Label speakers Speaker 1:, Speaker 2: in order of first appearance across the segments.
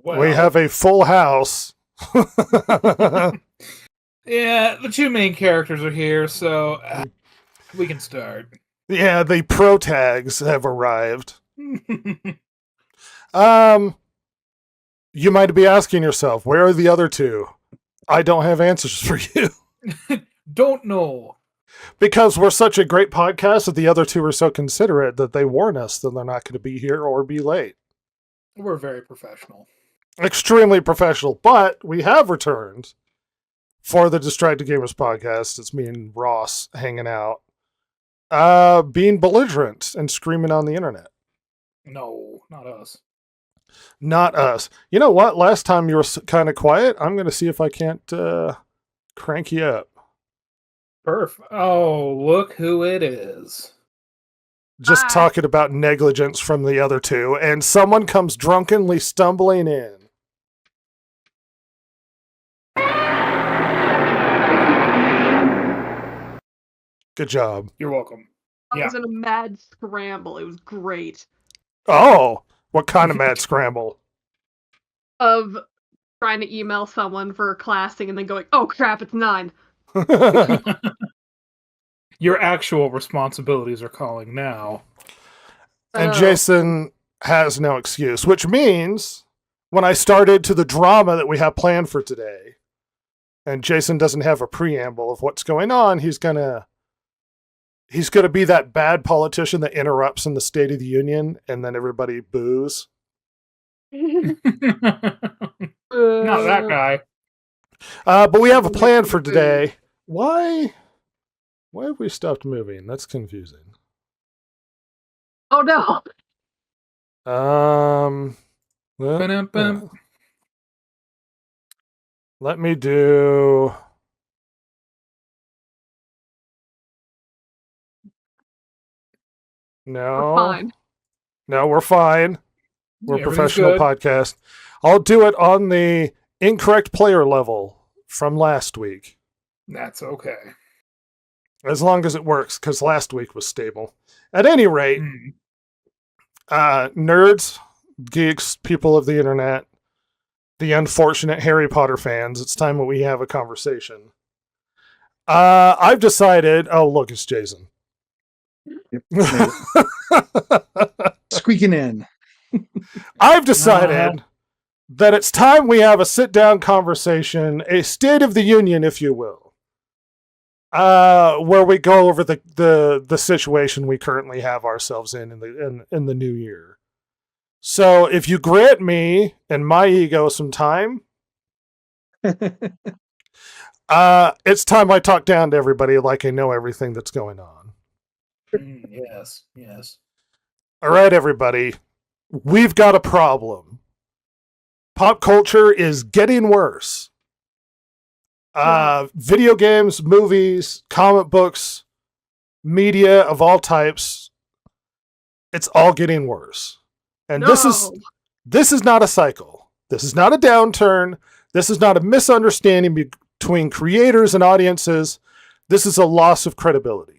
Speaker 1: We have a full house.
Speaker 2: Yeah, the two main characters are here, so we can start.
Speaker 1: Yeah, the pro tags have arrived. You might be asking yourself, where are the other two? I don't have answers for you.
Speaker 2: Don't know.
Speaker 1: Because we're such a great podcast that the other two are so considerate that they warn us that they're not going to be here or be late.
Speaker 2: We're very professional.
Speaker 1: Extremely professional, but we have returned for the Distracted Gamers podcast. It's me and Ross hanging out, being belligerent and screaming on the internet.
Speaker 2: No, not us.
Speaker 1: Not us. You know what? Last time you were kind of quiet. I'm going to see if I can't crank you up.
Speaker 2: Perf. Oh, look who it is.
Speaker 1: Just talking about negligence from the other two, and someone comes drunkenly stumbling in. Good job.
Speaker 2: You're welcome.
Speaker 3: I was in a mad scramble. It was great.
Speaker 1: Oh, what kind of mad scramble?
Speaker 3: Of trying to email someone for a class thing and then going, oh crap, it's 9.
Speaker 2: Your actual responsibilities are calling now.
Speaker 1: And Jason has no excuse, which means when I started to the drama that we have planned for today, and Jason doesn't have a preamble of what's going on, he's gonna be that bad politician that interrupts in the State of the Union and then everybody boos.
Speaker 2: Not that guy.
Speaker 1: But we have a plan for today. Why have we stopped moving? That's confusing.
Speaker 3: Oh no.
Speaker 1: Let me do. No.
Speaker 3: We're fine.
Speaker 1: No, we're fine. We're a professional
Speaker 2: good.
Speaker 1: podcast. I'll do it on the incorrect player level from last week.
Speaker 2: That's okay.
Speaker 1: As long as it works, because last week was stable. At any rate, nerds, geeks, people of the internet, the unfortunate Harry Potter fans, it's time that we have a conversation. I've decided... Oh, look, it's Jason.
Speaker 4: Yep. Squeaking in.
Speaker 1: I've decided that it's time we have a sit-down conversation, a State of the Union, if you will, where we go over the situation we currently have ourselves in the new year. So if you grant me and my ego some time, it's time I talk down to everybody like I know everything that's going on.
Speaker 2: Yes.
Speaker 1: All right, everybody. We've got a problem. Pop culture is getting worse. Video games, movies, comic books, media of all types. It's all getting worse. And this is not a cycle. This is not a downturn. This is not a misunderstanding between creators and audiences. This is a loss of credibility.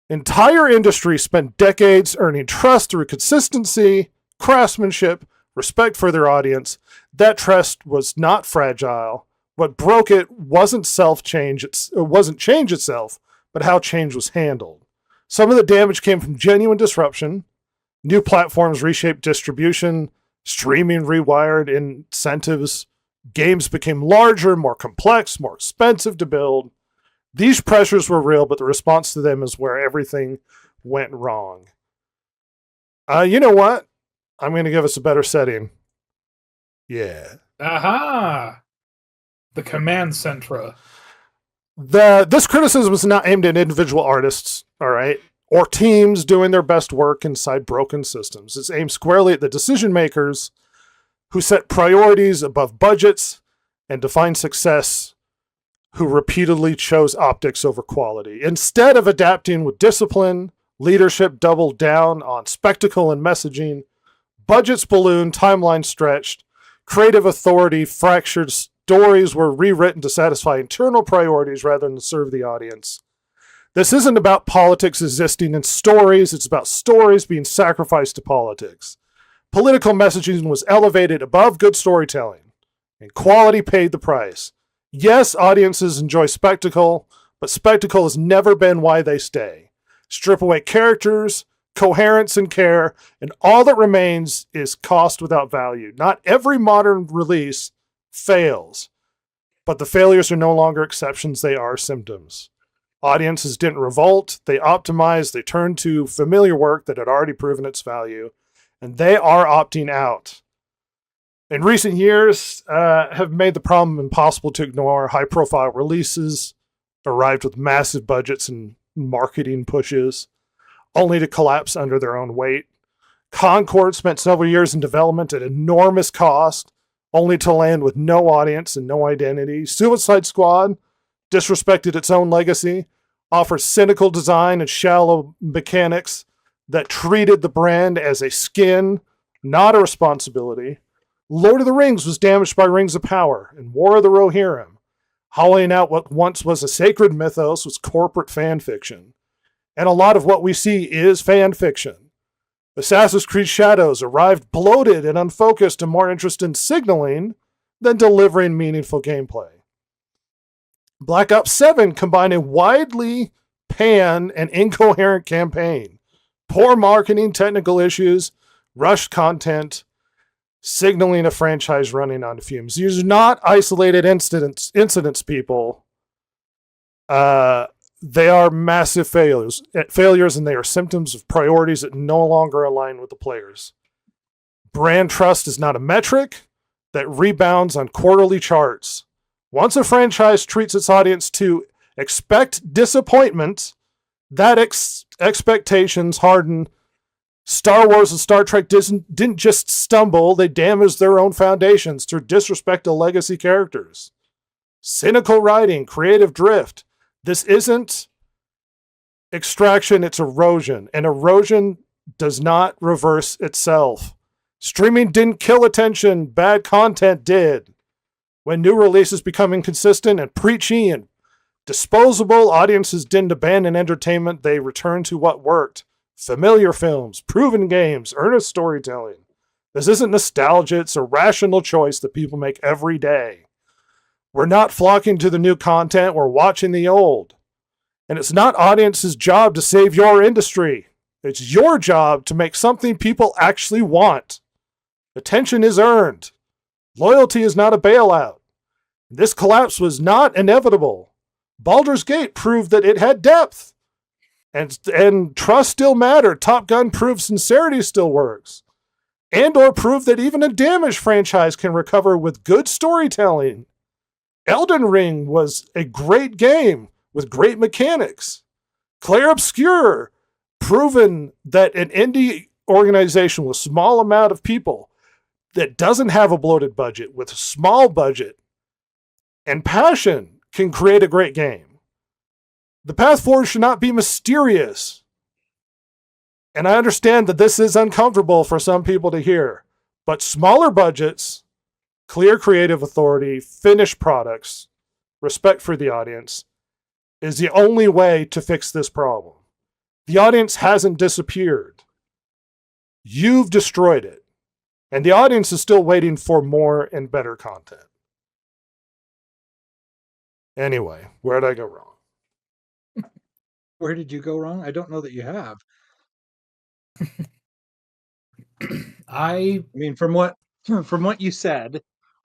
Speaker 1: Entire industry spent decades earning trust through consistency, craftsmanship, respect for their audience. That trust was not fragile. What broke it wasn't change itself, but how change was handled. Some of the damage came from genuine disruption. New platforms reshaped distribution, streaming rewired incentives, games became larger, more complex, more expensive to build. These pressures were real, but the response to them is where everything went wrong. You know what? I'm going to give us a better setting. Yeah.
Speaker 2: Aha! The command centra.
Speaker 1: This criticism is not aimed at individual artists, all right, or teams doing their best work inside broken systems. It's aimed squarely at the decision makers who set priorities above budgets and define success, who repeatedly chose optics over quality. Instead of adapting with discipline, leadership doubled down on spectacle and messaging, budgets ballooned, timelines stretched, creative authority fractured, stories were rewritten to satisfy internal priorities rather than serve the audience. This isn't about politics existing in stories, it's about stories being sacrificed to politics. Political messaging was elevated above good storytelling, and quality paid the price. Yes, audiences enjoy spectacle, but spectacle has never been why they stay. Strip away characters, coherence, and care, and all that remains is cost without value. Not every modern release fails, but the failures are no longer exceptions, they are symptoms. Audiences didn't revolt, they optimized, they turned to familiar work that had already proven its value, and they are opting out. In recent years, have made the problem impossible to ignore. High-profile releases arrived with massive budgets and marketing pushes, only to collapse under their own weight. Concord spent several years in development at enormous cost, only to land with no audience and no identity. Suicide Squad disrespected its own legacy, offers cynical design and shallow mechanics that treated the brand as a skin, not a responsibility. Lord of the Rings was damaged by Rings of Power and War of the Rohirrim. Hollowing out what once was a sacred mythos was corporate fan fiction. And a lot of what we see is fan fiction. Assassin's Creed Shadows arrived bloated and unfocused and more interested in signaling than delivering meaningful gameplay. Black Ops 7 combined a widely pan and incoherent campaign, poor marketing, technical issues, rushed content, signaling a franchise running on fumes. These are not isolated incidents, people. They are massive failures, and they are symptoms of priorities that no longer align with the players. Brand trust is not a metric that rebounds on quarterly charts. Once a franchise treats its audience to expect disappointment, that expectations harden. Star Wars and Star Trek didn't just stumble, they damaged their own foundations through disrespect to legacy characters. Cynical writing, creative drift. This isn't extraction, it's erosion. And erosion does not reverse itself. Streaming didn't kill attention, bad content did. When new releases become inconsistent and preachy and disposable, audiences didn't abandon entertainment, they returned to what worked. Familiar films, proven games, earnest storytelling. This isn't nostalgia, it's a rational choice that people make every day. We're not flocking to the new content, we're watching the old. And it's not audience's job to save your industry. It's your job to make something people actually want. Attention is earned. Loyalty is not a bailout. This collapse was not inevitable. Baldur's Gate proved that it had depth. And trust still mattered. Top Gun proved sincerity still works. Andor proved that even a damaged franchise can recover with good storytelling. Elden Ring was a great game with great mechanics. Clair Obscur, proven that an indie organization with a small amount of people that doesn't have a bloated budget, with a small budget and passion, can create a great game. The path forward should not be mysterious. And I understand that this is uncomfortable for some people to hear, but smaller budgets, clear creative authority, finished products, respect for the audience is the only way to fix this problem. The audience hasn't disappeared. You've destroyed it. And the audience is still waiting for more and better content. Anyway, where did I go wrong?
Speaker 4: Where did you go wrong? I don't know that you have.
Speaker 2: I
Speaker 4: I mean, from what you said,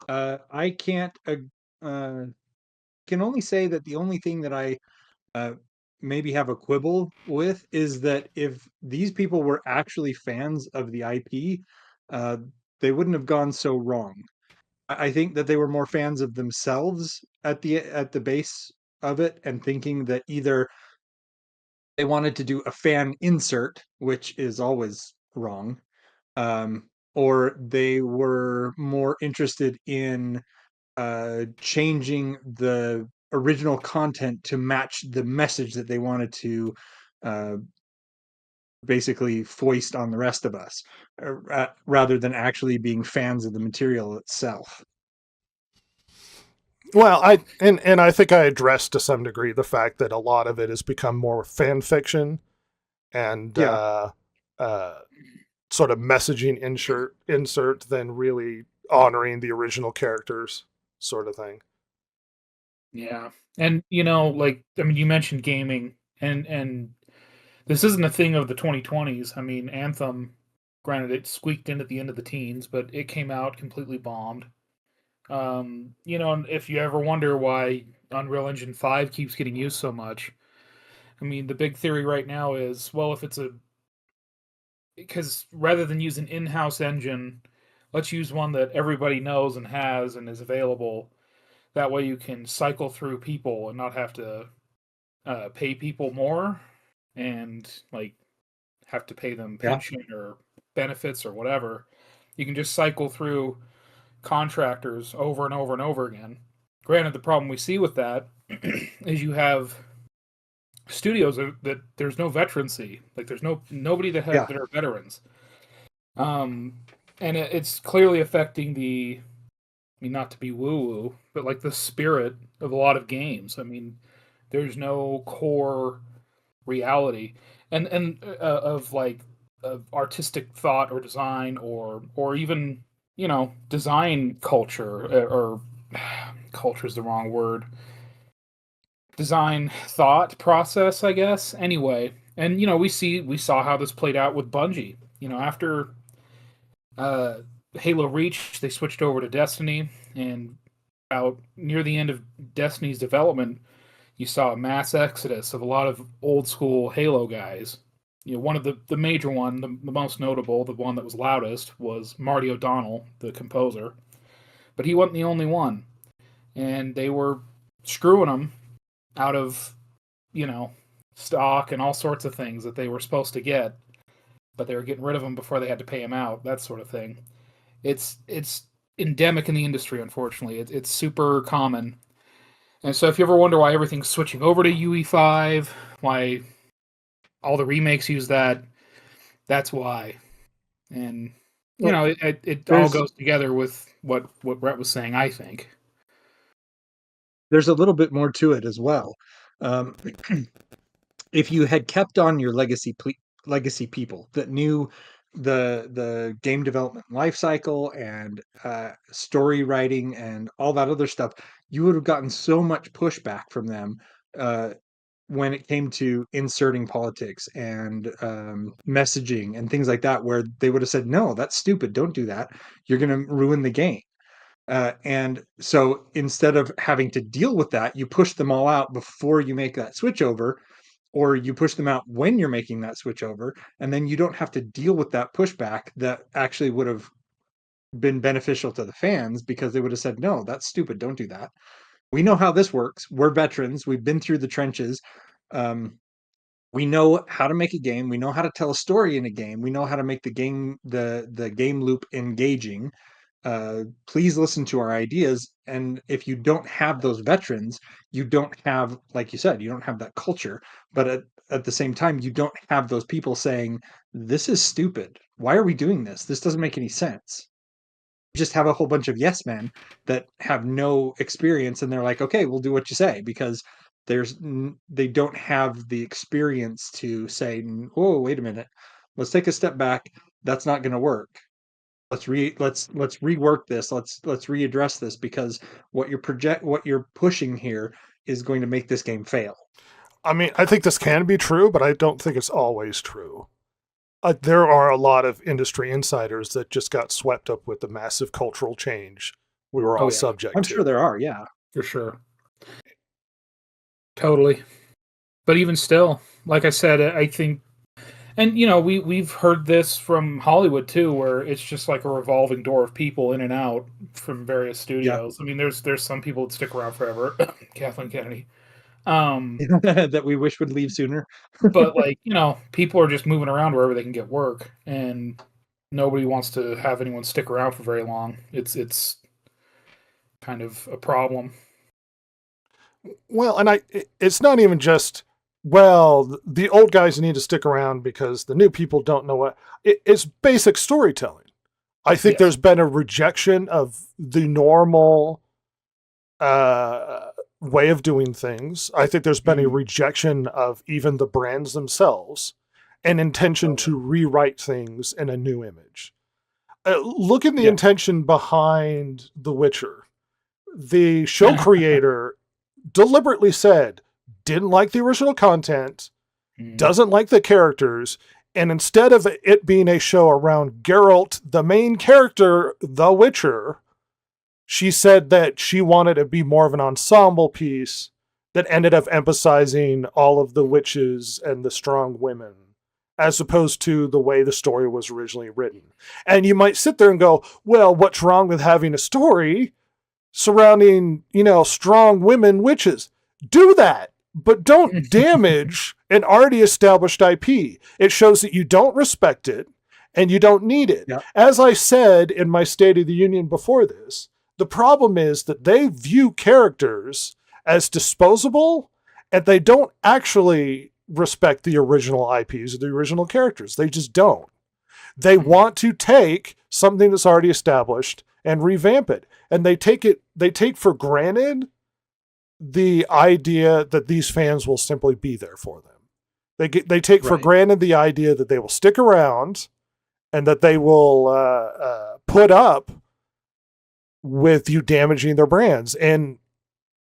Speaker 4: I can't can only say that the only thing that I maybe have a quibble with is that if these people were actually fans of the IP, they wouldn't have gone so wrong. I think that they were more fans of themselves at the base of it, and thinking that either they wanted to do a fan insert, which is always wrong, or they were more interested in changing the original content to match the message that they wanted to basically foist on the rest of us, rather than actually being fans of the material itself.
Speaker 1: Well, I think I addressed to some degree the fact that a lot of it has become more fan fiction, and sort of messaging insert than really honoring the original characters, sort of thing.
Speaker 2: Yeah. And like, I mean, you mentioned gaming, and this isn't a thing of the 2020s. I mean, Anthem, granted, it squeaked in at the end of the teens, but it came out completely bombed. And if you ever wonder why Unreal Engine 5 keeps getting used so much, I mean, the big theory right now is, well, if it's because rather than use an in-house engine, let's use one that everybody knows and has and is available. That way you can cycle through people and not have to pay people more and like have to pay them
Speaker 4: Yeah.
Speaker 2: pension or benefits or whatever. You can just cycle through contractors over and over and over again. Granted, the problem we see with that is you have studios that there's no veterancy. Like there's nobody that
Speaker 4: Yeah.
Speaker 2: that are veterans. And it's clearly affecting I mean, not to be woo-woo, but like the spirit of a lot of games. I mean, there's no core reality and of like of artistic thought or design or even design culture or culture is the wrong word. Design thought process, I guess. Anyway, and we saw how this played out with Bungie. After Halo Reach, they switched over to Destiny, and out near the end of Destiny's development, you saw a mass exodus of a lot of old school Halo guys. One of the major one, the most notable, the one that was loudest, was Marty O'Donnell, the composer. But he wasn't the only one, and they were screwing him out of stock and all sorts of things that they were supposed to get, but they were getting rid of him before they had to pay him out. That sort of thing. It's endemic in the industry, unfortunately. It's super common. And so if you ever wonder why everything's switching over to UE5, why all the remakes use that, that's why. And it all goes together with what Brett was saying, I think.
Speaker 4: There's a little bit more to it as well. If you had kept on your legacy people that knew the game development life cycle and story writing and all that other stuff, you would have gotten so much pushback from them when it came to inserting politics and messaging and things like that, where they would have said, no, that's stupid, don't do that, you're going to ruin the game. And so instead of having to deal with that, you push them all out before you make that switch over, or you push them out when you're making that switch over, and then you don't have to deal with that pushback that actually would have been beneficial to the fans, because they would have said, no, that's stupid, don't do that. We know how this works. We're veterans. We've been through the trenches. We know how to make a game. We know how to tell a story in a game. We know how to make the game loop engaging. Please listen to our ideas. And if you don't have those veterans, you don't have, like you said, you don't have that culture. But at the same time, you don't have those people saying, this is stupid. Why are we doing this? This doesn't make any sense. You just have a whole bunch of yes men that have no experience, and they're like, okay, we'll do what you say, because they don't have the experience to say, oh, wait a minute, let's take a step back. That's not going to work. Let's rework this. Let's readdress this, because what you're pushing here is going to make this game fail.
Speaker 1: I mean, I think this can be true, but I don't think it's always true. There are a lot of industry insiders that just got swept up with the massive cultural change we were all subject to.
Speaker 4: I'm sure there are, yeah.
Speaker 2: For sure. Totally. But even still, like I said, I think, and we've heard this from Hollywood too, where it's just like a revolving door of people in and out from various studios. Yeah. I mean, there's some people that stick around forever. Kathleen Kennedy.
Speaker 4: That we wish would leave sooner.
Speaker 2: But like, people are just moving around wherever they can get work, and nobody wants to have anyone stick around for very long. It's kind of a problem.
Speaker 1: Well, and it's not even just, well, the old guys need to stick around because the new people don't know what. It's basic storytelling. I think there's been a rejection of the normal way of doing things. I think there's been a rejection of even the brands themselves. an intention to rewrite things in a new image. Look at the intention behind The Witcher. The show creator deliberately said, didn't like the original content, doesn't like the characters, and instead of it being a show around Geralt, the main character, The Witcher, she said that she wanted it to be more of an ensemble piece that ended up emphasizing all of the witches and the strong women, as opposed to the way the story was originally written. And you might sit there and go, well, what's wrong with having a story surrounding, strong women witches? Do that, but don't damage an already established IP. It shows that you don't respect it and you don't need it.
Speaker 4: Yep.
Speaker 1: As I said in my State of the Union before this, the problem is that they view characters as disposable, and they don't actually respect the original IPs or the original characters. They just don't. They want to take something that's already established and revamp it. And they take for granted the idea that these fans will simply be there for them. They take for granted the idea that they will stick around and that they will put up with you damaging their brands. And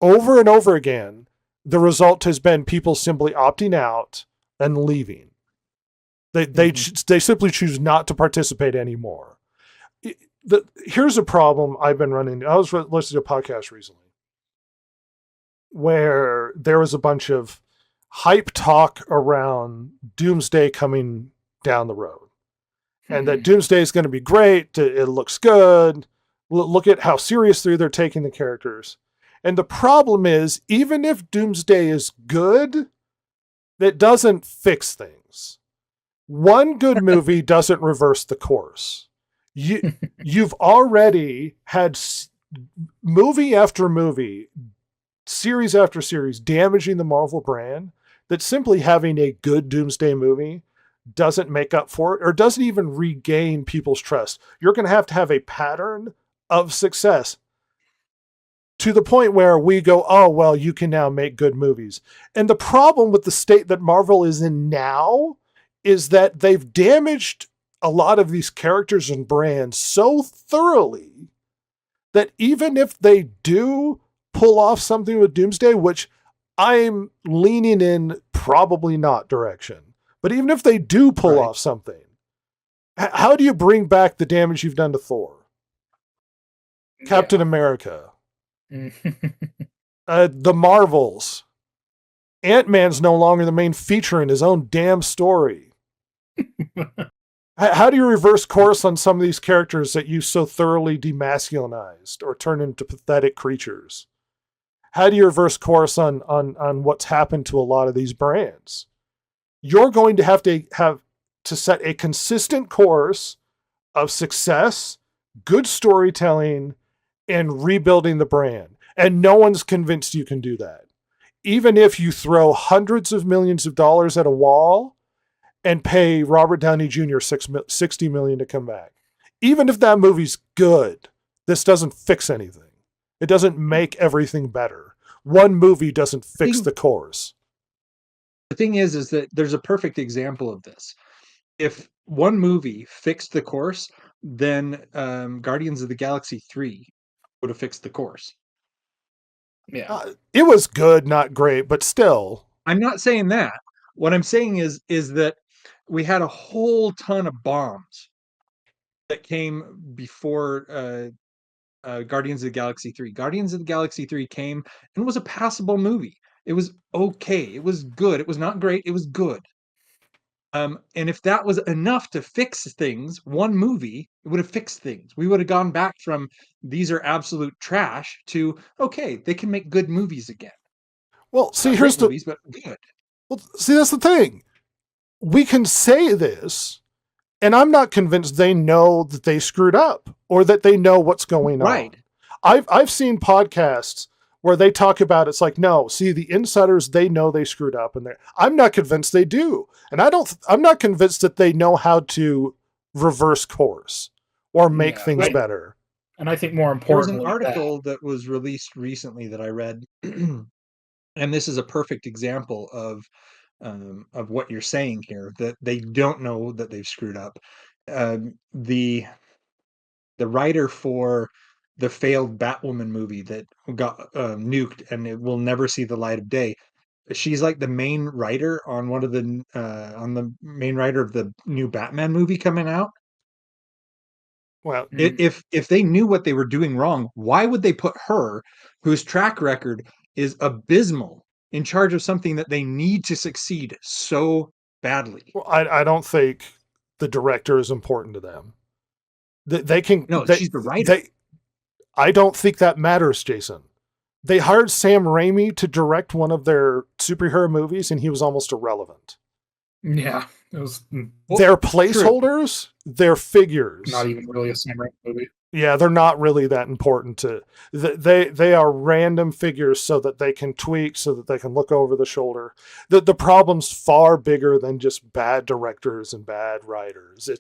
Speaker 1: over again, the result has been people simply opting out and leaving. They simply choose not to participate anymore. Here's a problem I've been running. I was listening to a podcast recently where there was a bunch of hype talk around Doomsday coming down the road. And that Doomsday is going to be great. It looks good. Look at how seriously they're taking the characters. And the problem is, even if Doomsday is good, that doesn't fix things. One good movie doesn't reverse the course. You've already had movie after movie, series after series, damaging the Marvel brand, that simply having a good Doomsday movie doesn't make up for it or doesn't even regain people's trust. You're going to have a pattern of success to the point where we go, oh, well, you can now make good movies. And the problem with the state that Marvel is in now is that they've damaged a lot of these characters and brands so thoroughly that even if they do pull off something with Doomsday, which I'm leaning in probably not direction, but even if they do pull off something, how do you bring back the damage you've done to Thor? Captain America? The Marvels. Ant-Man's no longer the main feature in his own damn story. How do you reverse course on some of these characters that you so thoroughly demasculinized or turned into pathetic creatures? How do you reverse course on what's happened to a lot of these brands? You're going to have to set a consistent course of success, good storytelling, and rebuilding the brand. And no one's convinced you can do that. Even if you throw hundreds of millions of dollars at a wall and pay Robert Downey Jr. $60 million to come back. Even if that movie's good, this doesn't fix anything. It doesn't make everything better. One movie doesn't fix the course.
Speaker 4: The thing is that there's a perfect example of this. If one movie fixed the course, then Guardians of the Galaxy 3 would have fixed the course.
Speaker 2: Yeah.
Speaker 1: It was good, not great, but still.
Speaker 4: I'm not saying that. What I'm saying is that we had a whole ton of bombs that came before Guardians of the Galaxy 3. Guardians of the Galaxy 3 came and was a passable movie. It was okay. It was good. It was not great. It was good. And if that was enough to fix things, one movie, it would have fixed things. We would have gone back from these are absolute trash to, okay, they can make good movies again.
Speaker 1: Well, see,
Speaker 4: Not
Speaker 1: here's
Speaker 4: great movies, but good.
Speaker 1: Well, see, that's the thing. We can say this, and I'm not convinced they know that they screwed up or that they know what's going on.
Speaker 4: Right.
Speaker 1: I've seen podcasts where they talk about it's like, no, see, the insiders, they know they screwed up, and I'm not convinced they do. And I'm not convinced that they know how to reverse course or make things better.
Speaker 2: And I think more
Speaker 4: There was
Speaker 2: importantly,
Speaker 4: an article that was released recently that I read, and this is a perfect example of of what you're saying here, that they don't know that they've screwed up. The writer for the failed Batwoman movie that got nuked and it will never see the light of day. She's like the main writer on on the main writer of the new Batman movie coming out.
Speaker 1: Well,
Speaker 4: If they knew what they were doing wrong, why would they put her, whose track record is abysmal, in charge of something that they need to succeed so badly?
Speaker 1: I don't think the director is important to them. They can.
Speaker 4: No,
Speaker 1: they,
Speaker 4: she's the writer.
Speaker 1: I don't think that matters, Jason. They hired Sam Raimi to direct one of their superhero movies, and he was almost irrelevant.
Speaker 2: Yeah, it was
Speaker 1: They're placeholders. They're figures.
Speaker 2: not even really a Sam Raimi movie.
Speaker 1: Yeah, they're not really that important to. They are random figures so that they can tweak, so that they can look over the shoulder. The problem's far bigger than just bad directors and bad writers.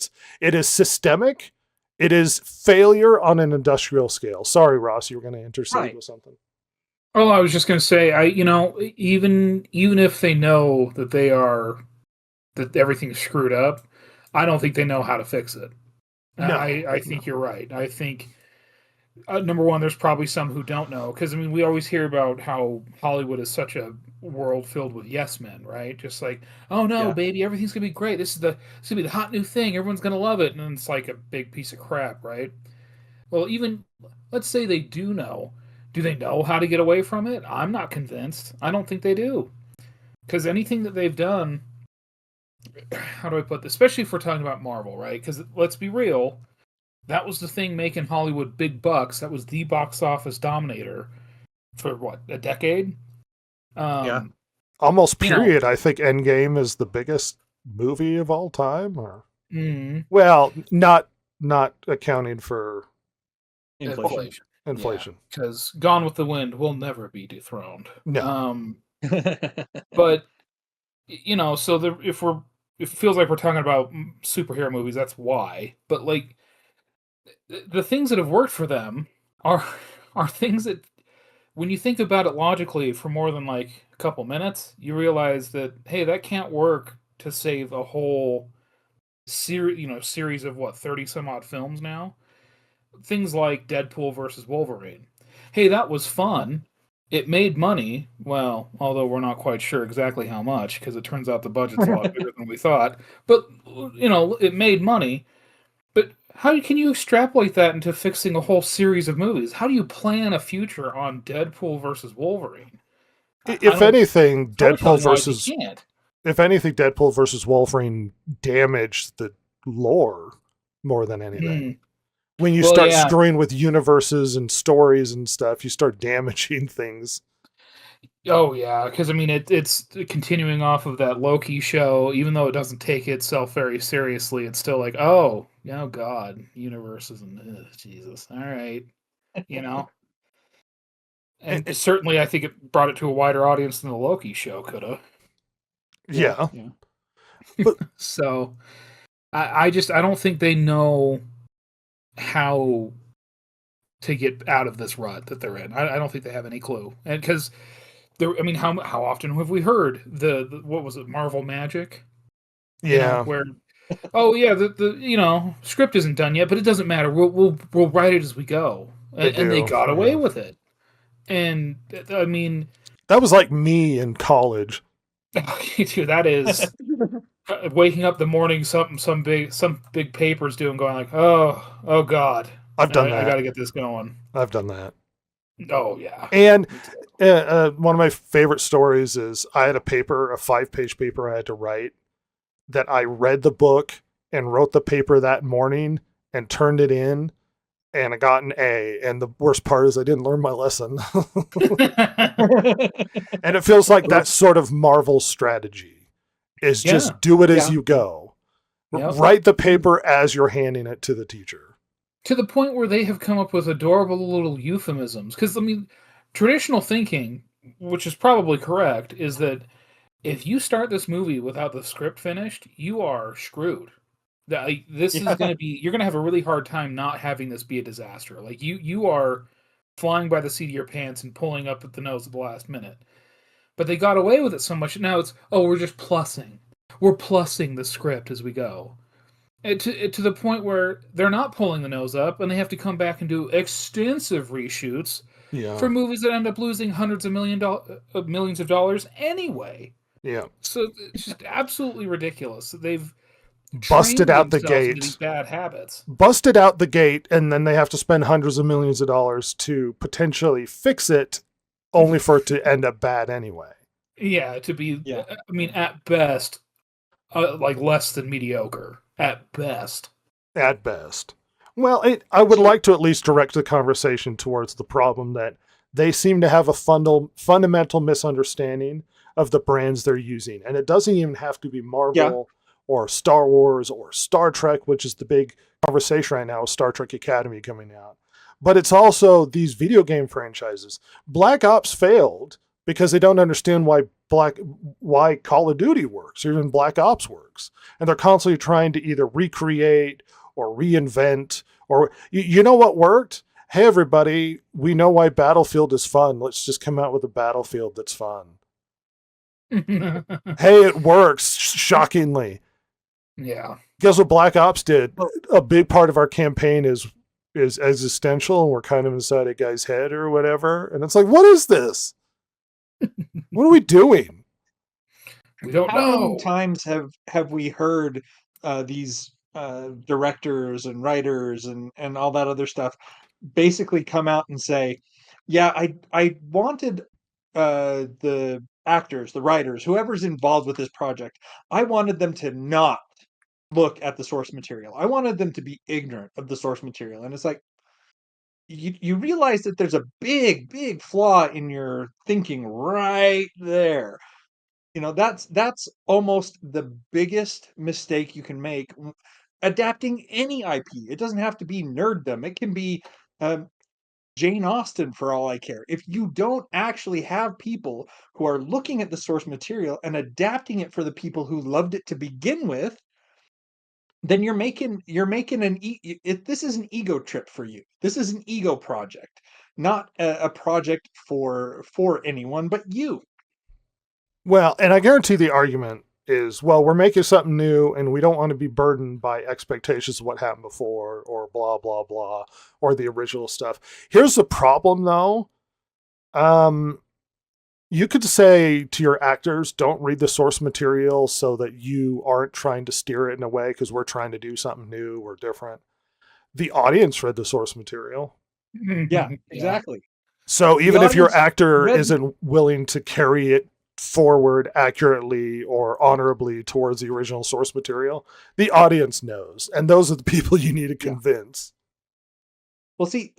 Speaker 1: It is systemic. It is failure on an industrial scale. Sorry, Ross, you were going to intercede with something.
Speaker 2: Oh, I was just going to say, even if they know that everything's screwed up, I don't think they know how to fix it.
Speaker 1: No,
Speaker 2: I think you're right. I think number one, there's probably some who don't know, because we always hear about how Hollywood is such a world filled with yes men, right? Just like, oh no, baby, everything's gonna be great. This is gonna be the hot new thing. Everyone's gonna love it, and it's like a big piece of crap, right? Well, even let's say they do know. Do they know how to get away from it? I'm not convinced. I don't think they do, because anything that they've done. How do I put this? Especially if we're talking about Marvel, right? Because let's be real, that was the thing making Hollywood big bucks. That was the box office dominator for what, a decade?
Speaker 1: Almost period. I think Endgame is the biggest movie of all time. Or well, not accounting for inflation.
Speaker 2: Because Gone with the Wind will never be dethroned.
Speaker 1: No.
Speaker 2: But so if it feels like we're talking about superhero movies, that's why. But like the things that have worked for them are things that, when you think about it logically for more than like a couple minutes, you realize that, hey, that can't work to save a whole series of what, 30 some odd films now. Things like Deadpool versus Wolverine. Hey, that was fun. It made money, well, although we're not quite sure exactly how much, because it turns out the budget's a lot bigger than we thought. But, it made money. But how can you extrapolate that into fixing a whole series of movies? How do you plan a future on Deadpool versus Wolverine?
Speaker 1: If anything, Deadpool versus Wolverine damaged the lore more than anything. When you start screwing with universes and stories and stuff, you start damaging things.
Speaker 2: Oh, yeah, because, it's continuing off of that Loki show. Even though it doesn't take itself very seriously, it's still like, oh God, universes and Jesus. All right. And certainly I think it brought it to a wider audience than the Loki show could have.
Speaker 1: Yeah.
Speaker 2: But, so, I don't think they know how to get out of this rut that they're in. I don't think they have any clue. And because how often have we heard the what was it, Marvel Magic?
Speaker 1: Yeah.
Speaker 2: Where the script isn't done yet, but it doesn't matter. We'll write it as we go. And they got away with it. And
Speaker 1: that was like me in college.
Speaker 2: Dude, that is waking up the morning, some big paper's due, and going like, oh God,
Speaker 1: I've done that.
Speaker 2: I got to get this going.
Speaker 1: I've done that.
Speaker 2: Oh yeah.
Speaker 1: And one of my favorite stories is I had a 5-page paper I had to write, that I read the book and wrote the paper that morning and turned it in, and I got an A. And the worst part is I didn't learn my lesson. And it feels like that sort of Marvel strategy is just do it as you go. Yep. Write the paper as you're handing it to the teacher.
Speaker 2: To the point where they have come up with adorable little euphemisms. Because, traditional thinking, which is probably correct, is that if you start this movie without the script finished, you are screwed. This is going to be, you're going to have a really hard time not having this be a disaster. Like, you are flying by the seat of your pants and pulling up at the nose at the last minute. but they got away with it so much. Now it's, oh, we're just plussing. We're plussing the script as we go. To the point where they're not pulling the nose up, and they have to come back and do extensive reshoots for movies that end up losing hundreds of millions of dollars anyway.
Speaker 1: Yeah.
Speaker 2: So it's just absolutely ridiculous. They've
Speaker 1: Busted out the
Speaker 2: themselves into
Speaker 1: gate.
Speaker 2: these bad habits.
Speaker 1: Busted out the gate, and then they have to spend hundreds of millions of dollars to potentially fix it, only for it to end up bad anyway.
Speaker 2: Yeah, to be, I mean, at best, like less than mediocre. At best.
Speaker 1: At best. Well, I would like to at least direct the conversation towards the problem that they seem to have a fundamental misunderstanding of the brands they're using. And it doesn't even have to be Marvel or Star Wars or Star Trek, which is the big conversation right now with Star Trek Academy coming out. But it's also these video game franchises. Black Ops failed because they don't understand why Call of Duty works, or even Black Ops works. And they're constantly trying to either recreate or reinvent, or you know what worked? Hey, everybody, we know why Battlefield is fun. Let's just come out with a Battlefield that's fun. Hey, it works, shockingly.
Speaker 2: Yeah.
Speaker 1: Guess what Black Ops did? A big part of our campaign is existential, and we're kind of inside a guy's head or whatever. And it's like, what is this? What are we doing?
Speaker 2: We don't
Speaker 4: How
Speaker 2: know.
Speaker 4: many times have we heard these directors and writers and all that other stuff basically come out and say, yeah, I wanted the actors, the writers, whoever's involved with this project, I wanted them to not look at the source material. I wanted them to be ignorant of the source material. And it's like, you realize that there's a big flaw in your thinking right there. That's almost the biggest mistake you can make adapting any IP. It doesn't have to be nerddom. It can be Jane Austen for all I care. If you don't actually have people who are looking at the source material and adapting it for the people who loved it to begin with, then you're making this is an ego trip for you. This is an ego project, not a project for anyone but you.
Speaker 1: Well, and I guarantee the argument is, well, we're making something new and we don't want to be burdened by expectations of what happened before, or blah, blah, blah, or the original stuff. Here's the problem, though. You could say to your actors, don't read the source material so that you aren't trying to steer it in a way because we're trying to do something new or different. The audience read the source material.
Speaker 4: Yeah, exactly.
Speaker 1: So even if your actor isn't willing to carry it forward accurately or honorably towards the original source material, the audience knows. And those are the people you need to convince.
Speaker 4: Well, see,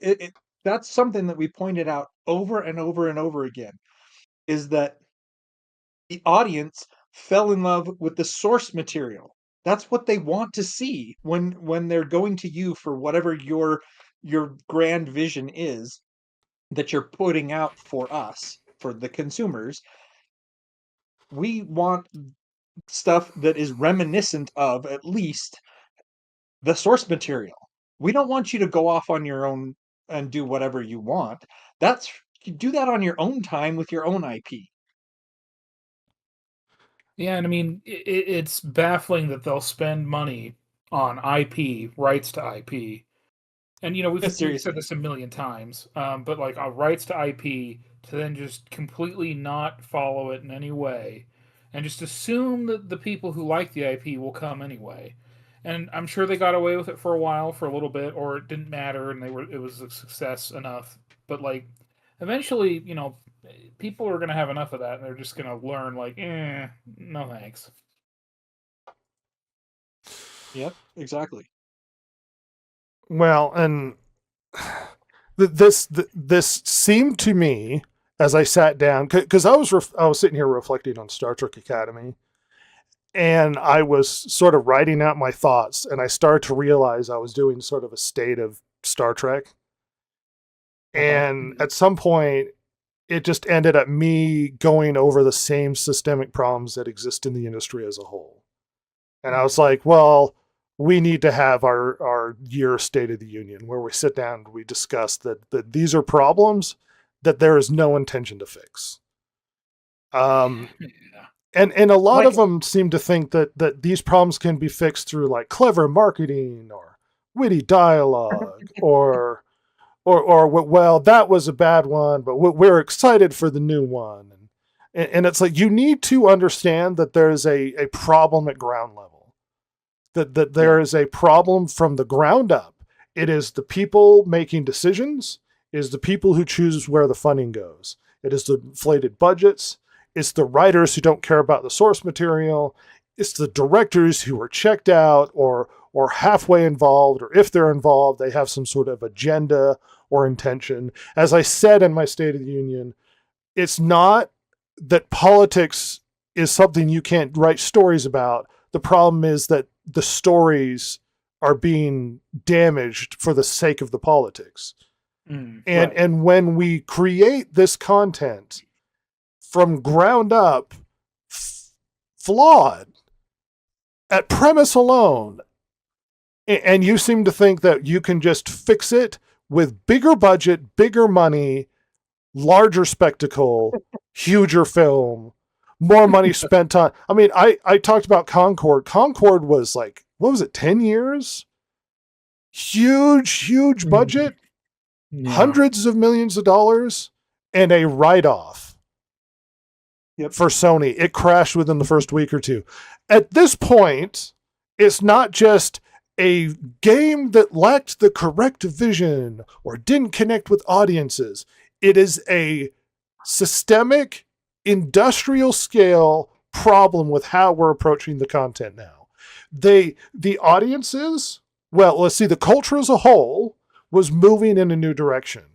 Speaker 4: that's something that we pointed out over and over and over again, is that the audience fell in love with the source material. That's what they want to see when they're going to you for whatever your grand vision is that you're putting out for us, for the consumers. We want stuff that is reminiscent of at least the source material. We don't want you to go off on your own and do whatever you want. You do that on your own time with your own IP.
Speaker 2: Yeah, and I mean, it's baffling that they'll spend money on IP, rights to IP. And, we've said this a million times, but like rights to IP to then just completely not follow it in any way and just assume that the people who like the IP will come anyway. And I'm sure they got away with it for a while, for a little bit, or it didn't matter and it was a success enough. But like, eventually, people are going to have enough of that and they're just going to learn like, no thanks.
Speaker 4: Yep, exactly.
Speaker 1: Well, and this seemed to me as I sat down, because I was sitting here reflecting on Star Trek Academy, and I was sort of writing out my thoughts, and I started to realize I was doing sort of a state of Star Trek. And at some point, it just ended up me going over the same systemic problems that exist in the industry as a whole. And I was like, well, we need to have our year State of the Union where we sit down and we discuss that these are problems that there is no intention to fix.
Speaker 2: Yeah.
Speaker 1: And a lot of
Speaker 4: Like-
Speaker 1: them seem to think that these problems can be fixed through like clever marketing or witty dialogue or well, that was a bad one, but we're excited for the new one. And it's like, you need to understand that there's a problem at ground level, that there is a problem from the ground up. It is the people making decisions, it is the people who choose where the funding goes. It is the inflated budgets. It's the writers who don't care about the source material. It's the directors who are checked out or halfway involved, or if they're involved, they have some sort of agenda or intention. As I said in my State of the Union, it's not that politics is something you can't write stories about. The problem is that the stories are being damaged for the sake of the politics. And when we create this content from ground up, flawed at premise alone, and you seem to think that you can just fix it with bigger budget, bigger money, larger spectacle, huger film, more money spent on. I mean, I talked about Concord. Concord was like, what was it, 10 years? Huge budget, hundreds of millions of dollars, and a write-off.
Speaker 4: Yep.
Speaker 1: For Sony. It crashed within the first week or two. At this point, it's not just a game that lacked the correct vision or didn't connect with audiences. It is a systemic, industrial scale problem with how we're approaching the content now. The audiences, well, let's see, the culture as a whole was moving in a new direction.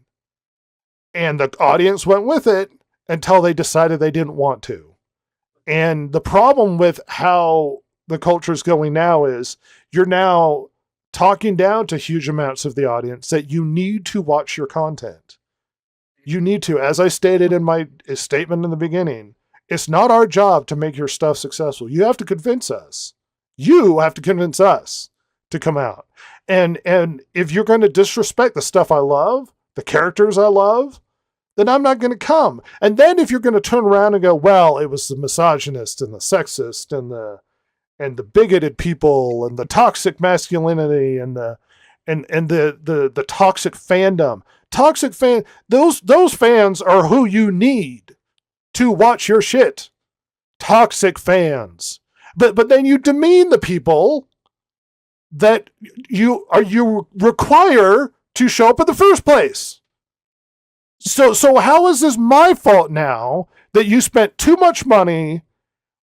Speaker 1: And the audience went with it until they decided they didn't want to. And the problem with how the culture is going now is you're now talking down to huge amounts of the audience that you need to watch your content. You need to, as I stated in my statement in the beginning, it's not our job to make your stuff successful. You have to convince us. You have to convince us to come out. And if you're going to disrespect the stuff I love, the characters I love, then I'm not going to come. And then if you're going to turn around and go, well, it was the misogynist and the sexist and the bigoted people and the toxic masculinity and the toxic fandom. Those fans are who you need to watch your shit. Toxic fans. But then you demean the people that you require to show up in the first place. So how is this my fault now that you spent too much money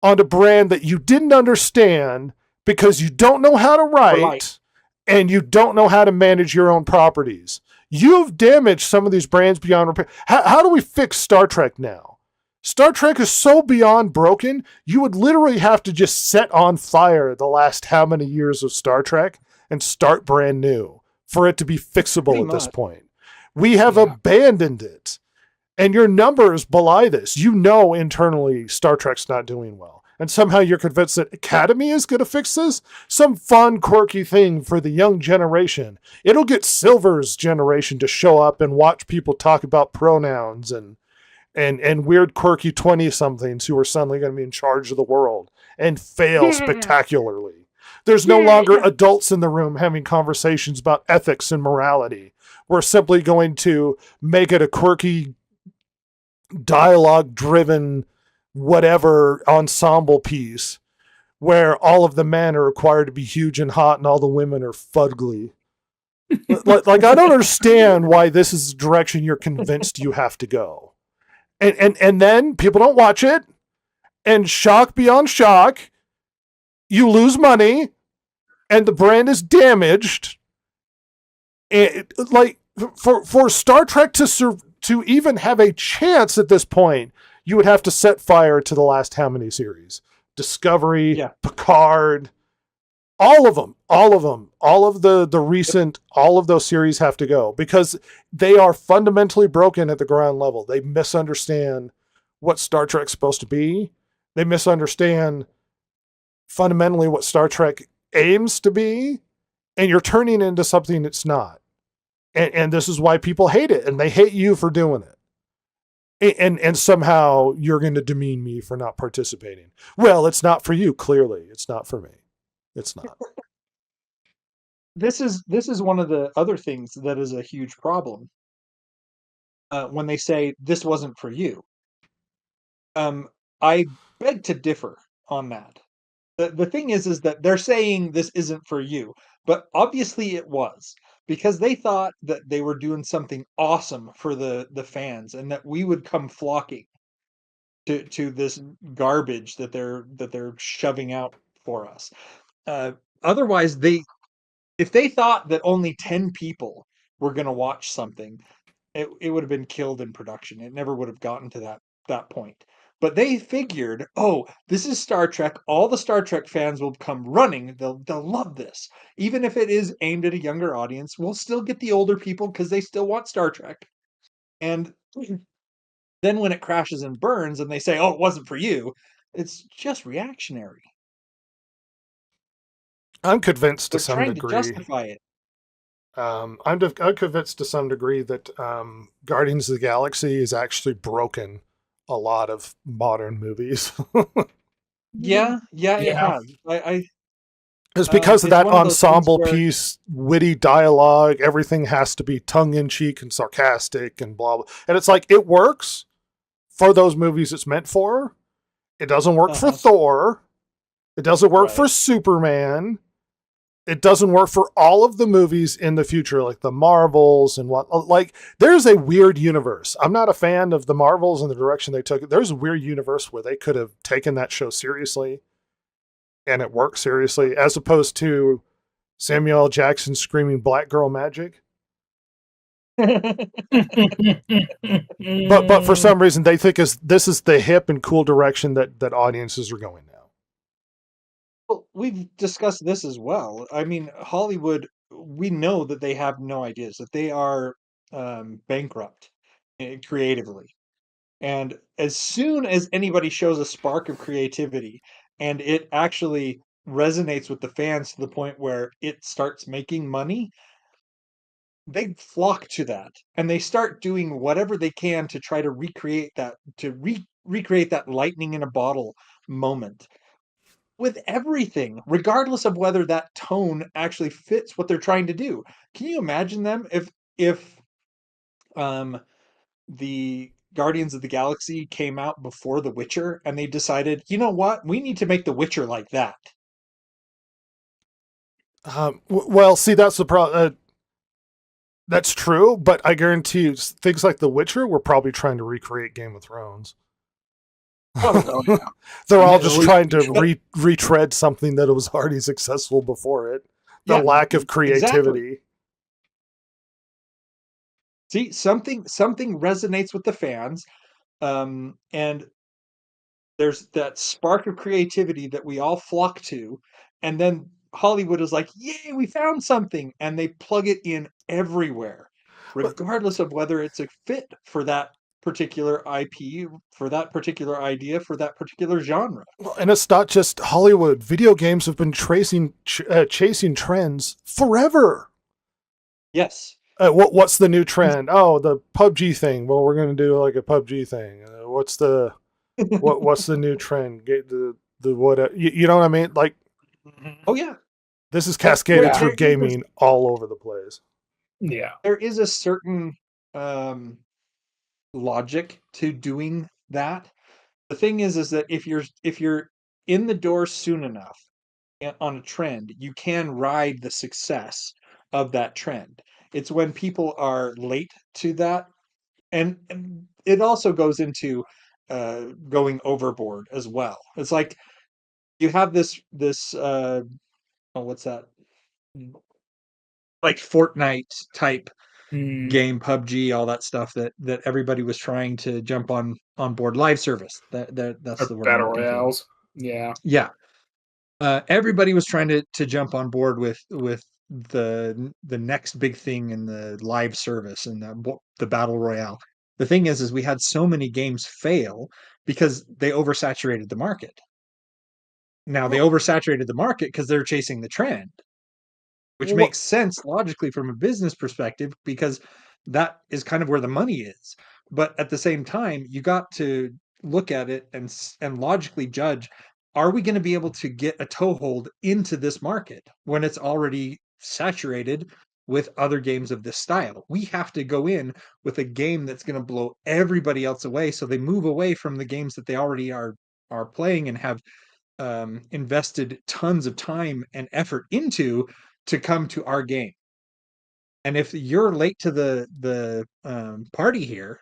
Speaker 1: on a brand that you didn't understand because you don't know how to write and you don't know how to manage your own properties? You've damaged some of these brands beyond repair. How do we fix Star Trek now? Star Trek is so beyond broken, you would literally have to just set on fire the last how many years of Star Trek and start brand new for it to be fixable at this point. We have abandoned it. And your numbers belie this. You know internally Star Trek's not doing well. And somehow you're convinced that Academy is going to fix this? Some fun, quirky thing for the young generation. It'll get Silver's generation to show up and watch people talk about pronouns and weird, quirky 20-somethings who are suddenly going to be in charge of the world and fail spectacularly. There's no longer adults in the room having conversations about ethics and morality. We're simply going to make it a quirky, dialogue-driven, whatever ensemble piece where all of the men are required to be huge and hot and all the women are fugly. Like, I don't understand why this is the direction you're convinced you have to go. And then people don't watch it, and shock beyond shock, you lose money, and the brand is damaged. For Star Trek to even have a chance at this point, you would have to set fire to the last how many series? Discovery, Picard, all of them, all of the recent, all of those series have to go because they are fundamentally broken at the ground level. They misunderstand what Star Trek's supposed to be. They misunderstand fundamentally what Star Trek aims to be, and you're turning it into something it's not. And this is why people hate it, and they hate you for doing it. and somehow you're going to demean me for not participating. Well, it's not for you. Clearly, it's not for me. It's not.
Speaker 4: This is one of the other things that is a huge problem when they say this wasn't for you. I beg to differ on that. The thing is that they're saying this isn't for you, but obviously it was, because they thought that they were doing something awesome for the fans and that we would come flocking to this garbage that they're shoving out for us. Otherwise, if they thought that only 10 people were going to watch something, it would have been killed in production. It never would have gotten to that point. But they figured, oh, this is Star Trek. All the Star Trek fans will come running. They'll love this. Even if it is aimed at a younger audience, we'll still get the older people because they still want Star Trek. And then when it crashes and burns and they say, oh, it wasn't for you, it's just reactionary.
Speaker 1: I'm convinced to
Speaker 4: They're
Speaker 1: some
Speaker 4: trying to
Speaker 1: degree.
Speaker 4: justify it.
Speaker 1: I'm convinced to some degree that Guardians of the Galaxy has actually broken a lot of modern movies.
Speaker 4: Yeah, it
Speaker 2: Yeah.
Speaker 4: has. I
Speaker 1: It's because of
Speaker 4: it's
Speaker 1: that
Speaker 4: one of those things
Speaker 1: ensemble
Speaker 4: where-
Speaker 1: piece, witty dialogue. Everything has to be tongue in cheek and sarcastic and blah blah. And it's like it works for those movies it's meant for. It doesn't work for
Speaker 4: Uh-huh.
Speaker 1: Thor. It doesn't work
Speaker 4: Right.
Speaker 1: for Superman. It doesn't work for all of the movies in the future, like the Marvels and what. Like, there's a weird universe. I'm not a fan of the Marvels and the direction they took it. There's a weird universe where they could have taken that show seriously, and it worked seriously, as opposed to Samuel L. Jackson screaming "Black Girl Magic." But for some reason, they think this is the hip and cool direction that audiences are going now.
Speaker 4: Well, we've discussed this as well. I mean, Hollywood, we know that they have no ideas, that they are bankrupt creatively. And as soon as anybody shows a spark of creativity and it actually resonates with the fans to the point where it starts making money, they flock to that and they start doing whatever they can to try to recreate that, recreate that lightning in a bottle moment with everything, regardless of whether that tone actually fits what they're trying to do. Can you imagine them if the Guardians of the Galaxy came out before The Witcher and they decided, you know what, we need to make The Witcher like that?
Speaker 1: Well, see, that's the problem. That's true, but I guarantee you, things like The Witcher were probably trying to recreate Game of Thrones.
Speaker 2: Oh, yeah.
Speaker 1: They're all
Speaker 4: Yeah,
Speaker 1: just
Speaker 4: we-
Speaker 1: trying to retread something that was already successful before it. The
Speaker 4: Yeah,
Speaker 1: lack of
Speaker 4: exactly.
Speaker 1: creativity.
Speaker 4: See, something resonates with the fans, and there's that spark of creativity that we all flock to, and then Hollywood is like, "Yay, we found something," and they plug it in everywhere, regardless of whether it's a fit for that particular IP, for that particular idea, for that particular genre.
Speaker 1: Well, and it's not just Hollywood. Video games have been chasing trends forever.
Speaker 4: Yes.
Speaker 1: What's the new trend? Oh, the PUBG thing. Well, we're going to do like a PUBG thing. What's the new trend? Get the what? You know what I mean? Like,
Speaker 4: Oh yeah.
Speaker 1: this is cascaded
Speaker 4: Yeah,
Speaker 1: through
Speaker 4: there is-
Speaker 1: gaming all over the place.
Speaker 2: Yeah.
Speaker 4: There is a certain logic to doing that. The thing is that if you're in the door soon enough on a trend, you can ride the success of that trend. It's when people are late to that, and it also goes into going overboard as well. It's like you have this oh, what's that? Like Fortnite type
Speaker 2: Mm,
Speaker 4: game, PUBG, all that stuff that everybody was trying to jump on board. Live service. That's
Speaker 2: or
Speaker 4: the word. I'm
Speaker 2: battle
Speaker 4: looking for.
Speaker 2: royales. Yeah.
Speaker 4: Yeah. Everybody was trying to jump on board with the next big thing in the live service and the battle royale. The thing is we had so many games fail because they oversaturated the market. Now they oversaturated the market because they're chasing the trend, which
Speaker 1: Well,
Speaker 4: makes sense logically from a business perspective because that is kind of where the money is. But at the same time, you got to look at it and logically judge, are we going to be able to get a toehold into this market when it's already saturated with other games of this style? We have to go in with a game that's going to blow everybody else away, so they move away from the games that they already are playing and have invested tons of time and effort into to come to our game. And if you're late to the party here,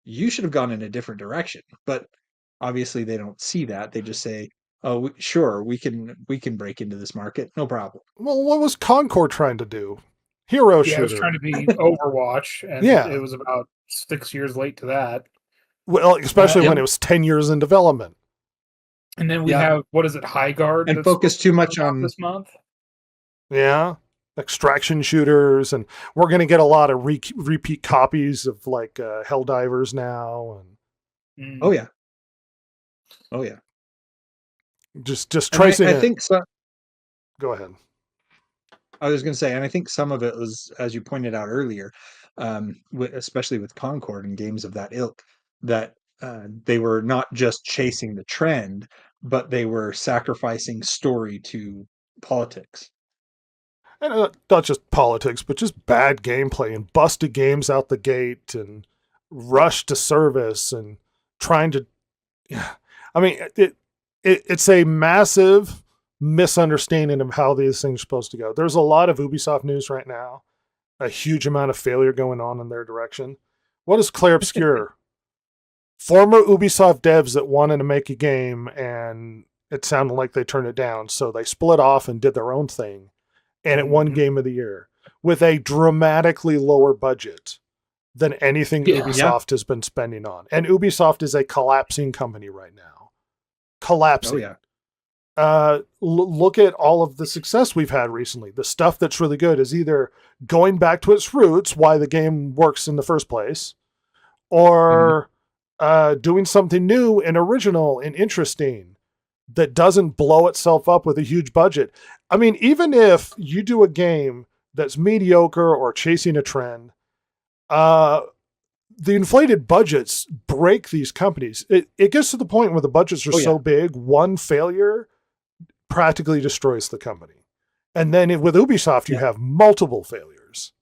Speaker 4: you should have gone in a different direction. But obviously, they don't see that. They just say, "Oh, sure, we can break into this market, no problem."
Speaker 1: Well, what was Concord trying to do? Hero
Speaker 2: Yeah, it was
Speaker 1: shooter.
Speaker 2: trying to be Overwatch, and
Speaker 1: Yeah.
Speaker 2: it was about 6 years late to that.
Speaker 1: Well, especially
Speaker 4: Yep.
Speaker 1: when it was 10 years in development.
Speaker 2: And then we
Speaker 4: Yeah.
Speaker 2: have, what is it, High Guard?
Speaker 4: And
Speaker 2: that's
Speaker 4: focus too much
Speaker 2: coming out
Speaker 4: on
Speaker 2: this month.
Speaker 1: Yeah. Extraction shooters, and we're going to get a lot of repeat copies of like Helldivers now, and
Speaker 4: Oh yeah. Oh yeah.
Speaker 1: just
Speaker 4: And
Speaker 1: tracing
Speaker 4: I
Speaker 1: it.
Speaker 4: think so.
Speaker 1: Go ahead.
Speaker 4: I was going to say, and I think some of it was, as you pointed out earlier, especially with Concord and games of that ilk, that they were not just chasing the trend, but they were sacrificing story to politics.
Speaker 1: And not just politics, but just bad gameplay and busted games out the gate and rush to service and trying to. Yeah, I mean, it's a massive misunderstanding of how these things are supposed to go. There's a lot of Ubisoft news right now, a huge amount of failure going on in their direction. What is Clair Obscur? Former Ubisoft devs that wanted to make a game, and it sounded like they turned it down, so they split off and did their own thing, and it won Game of the Year with a dramatically lower budget than anything Ubisoft has been spending on. And Ubisoft is a collapsing company right now. Collapsing.
Speaker 4: Oh yeah.
Speaker 1: Look at all of the success we've had recently. The stuff that's really good is either going back to its roots, why the game works in the first place, or doing something new and original and interesting that doesn't blow itself up with a huge budget. I mean, even if you do a game that's mediocre or chasing a trend, the inflated budgets break these companies. It gets to the point where the budgets are so big, one failure practically destroys the company. And then with Ubisoft, you have multiple failures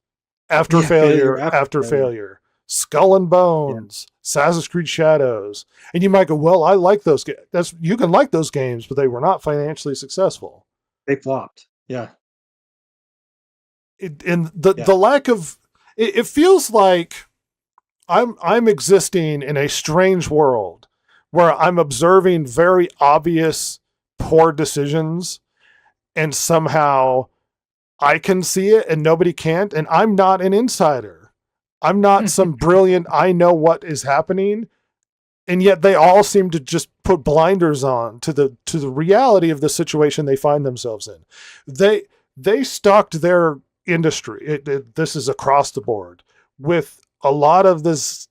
Speaker 1: after failure after failure. Skull and Bones, Assassin's Creed Shadows. And you might go, well, I like those games. You can like those games, but they were not financially successful.
Speaker 4: They flopped. Yeah.
Speaker 1: The lack of it feels like I'm existing in a strange world where I'm observing very obvious poor decisions, and somehow I can see it and nobody can't, and I'm not an insider. I'm not some brilliant, I know what is happening, and yet they all seem to just put blinders on to the reality of the situation they find themselves in. They stocked their industry. This is across the board with a lot of this.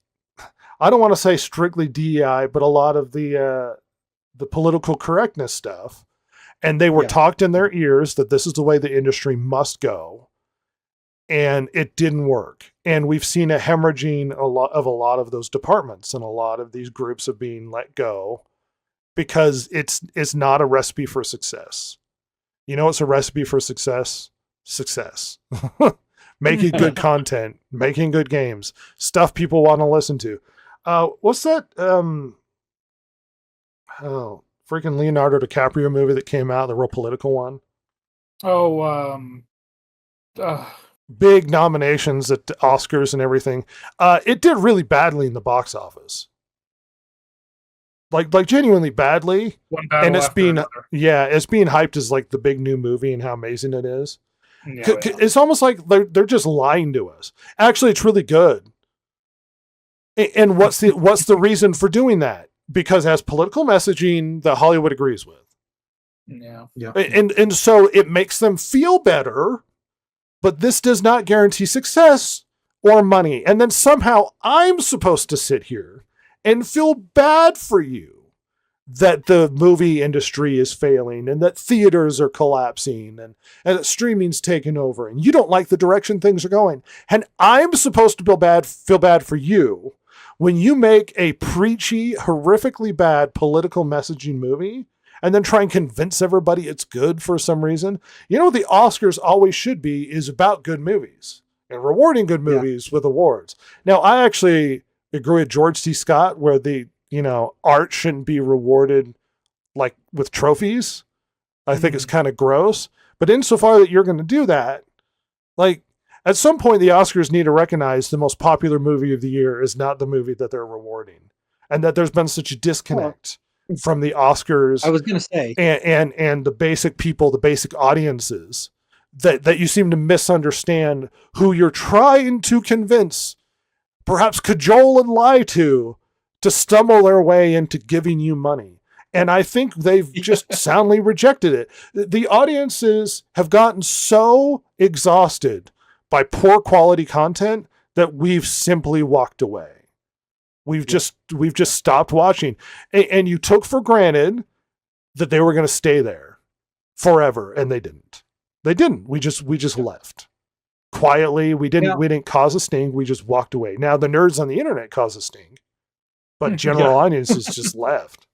Speaker 1: I don't want to say strictly DEI, but a lot of the political correctness stuff. And they were talked in their ears that this is the way the industry must go. And it didn't work. And we've seen a hemorrhaging a lot of those departments, and a lot of these groups are being let go because it's not a recipe for success. You know, it's a recipe for success. Making good content, making good games, stuff people want to listen to. What's that? Freaking Leonardo DiCaprio movie that came out, the real political one. Big nominations at the Oscars and everything. It did really badly in the box office. Like genuinely badly.
Speaker 2: One battle
Speaker 1: and it's
Speaker 2: after
Speaker 1: being
Speaker 2: another.
Speaker 1: it's being hyped as like the big new movie and how amazing it is.
Speaker 2: Yeah,
Speaker 1: It's almost like they're just lying to us. Actually, it's really good. And what's the reason for doing that? Because it has political messaging that Hollywood agrees with.
Speaker 2: Yeah.
Speaker 1: And so it makes them feel better, but this does not guarantee success or money. And then somehow I'm supposed to sit here and feel bad for you that the movie industry is failing and that theaters are collapsing and that streaming's taken over and you don't like the direction things are going. And I'm supposed to feel bad for you when you make a preachy, horrifically bad political messaging movie and then try and convince everybody it's good for some reason. You know what the Oscars always should be is about good movies and rewarding good movies with awards. Now, I actually agree with George C. Scott where the, art shouldn't be rewarded like with trophies. I think it's kind of gross. But insofar that you're going to do that, like at some point the Oscars need to recognize the most popular movie of the year is not the movie that they're rewarding. And that there's been such a disconnect from the Oscars.
Speaker 4: I was going to say,
Speaker 1: and the basic people, the basic audiences, that you seem to misunderstand who you're trying to convince, perhaps cajole and lie to stumble their way into giving you money. And I think they've just soundly rejected it. The audiences have gotten so exhausted by poor quality content that we've simply walked away. We've just stopped watching. And you took for granted that they were going to stay there forever, and they didn't. They didn't. We just left. Quietly, we didn't cause a sting, we just walked away. Now the nerds on the internet caused a sting, but general audiences just left.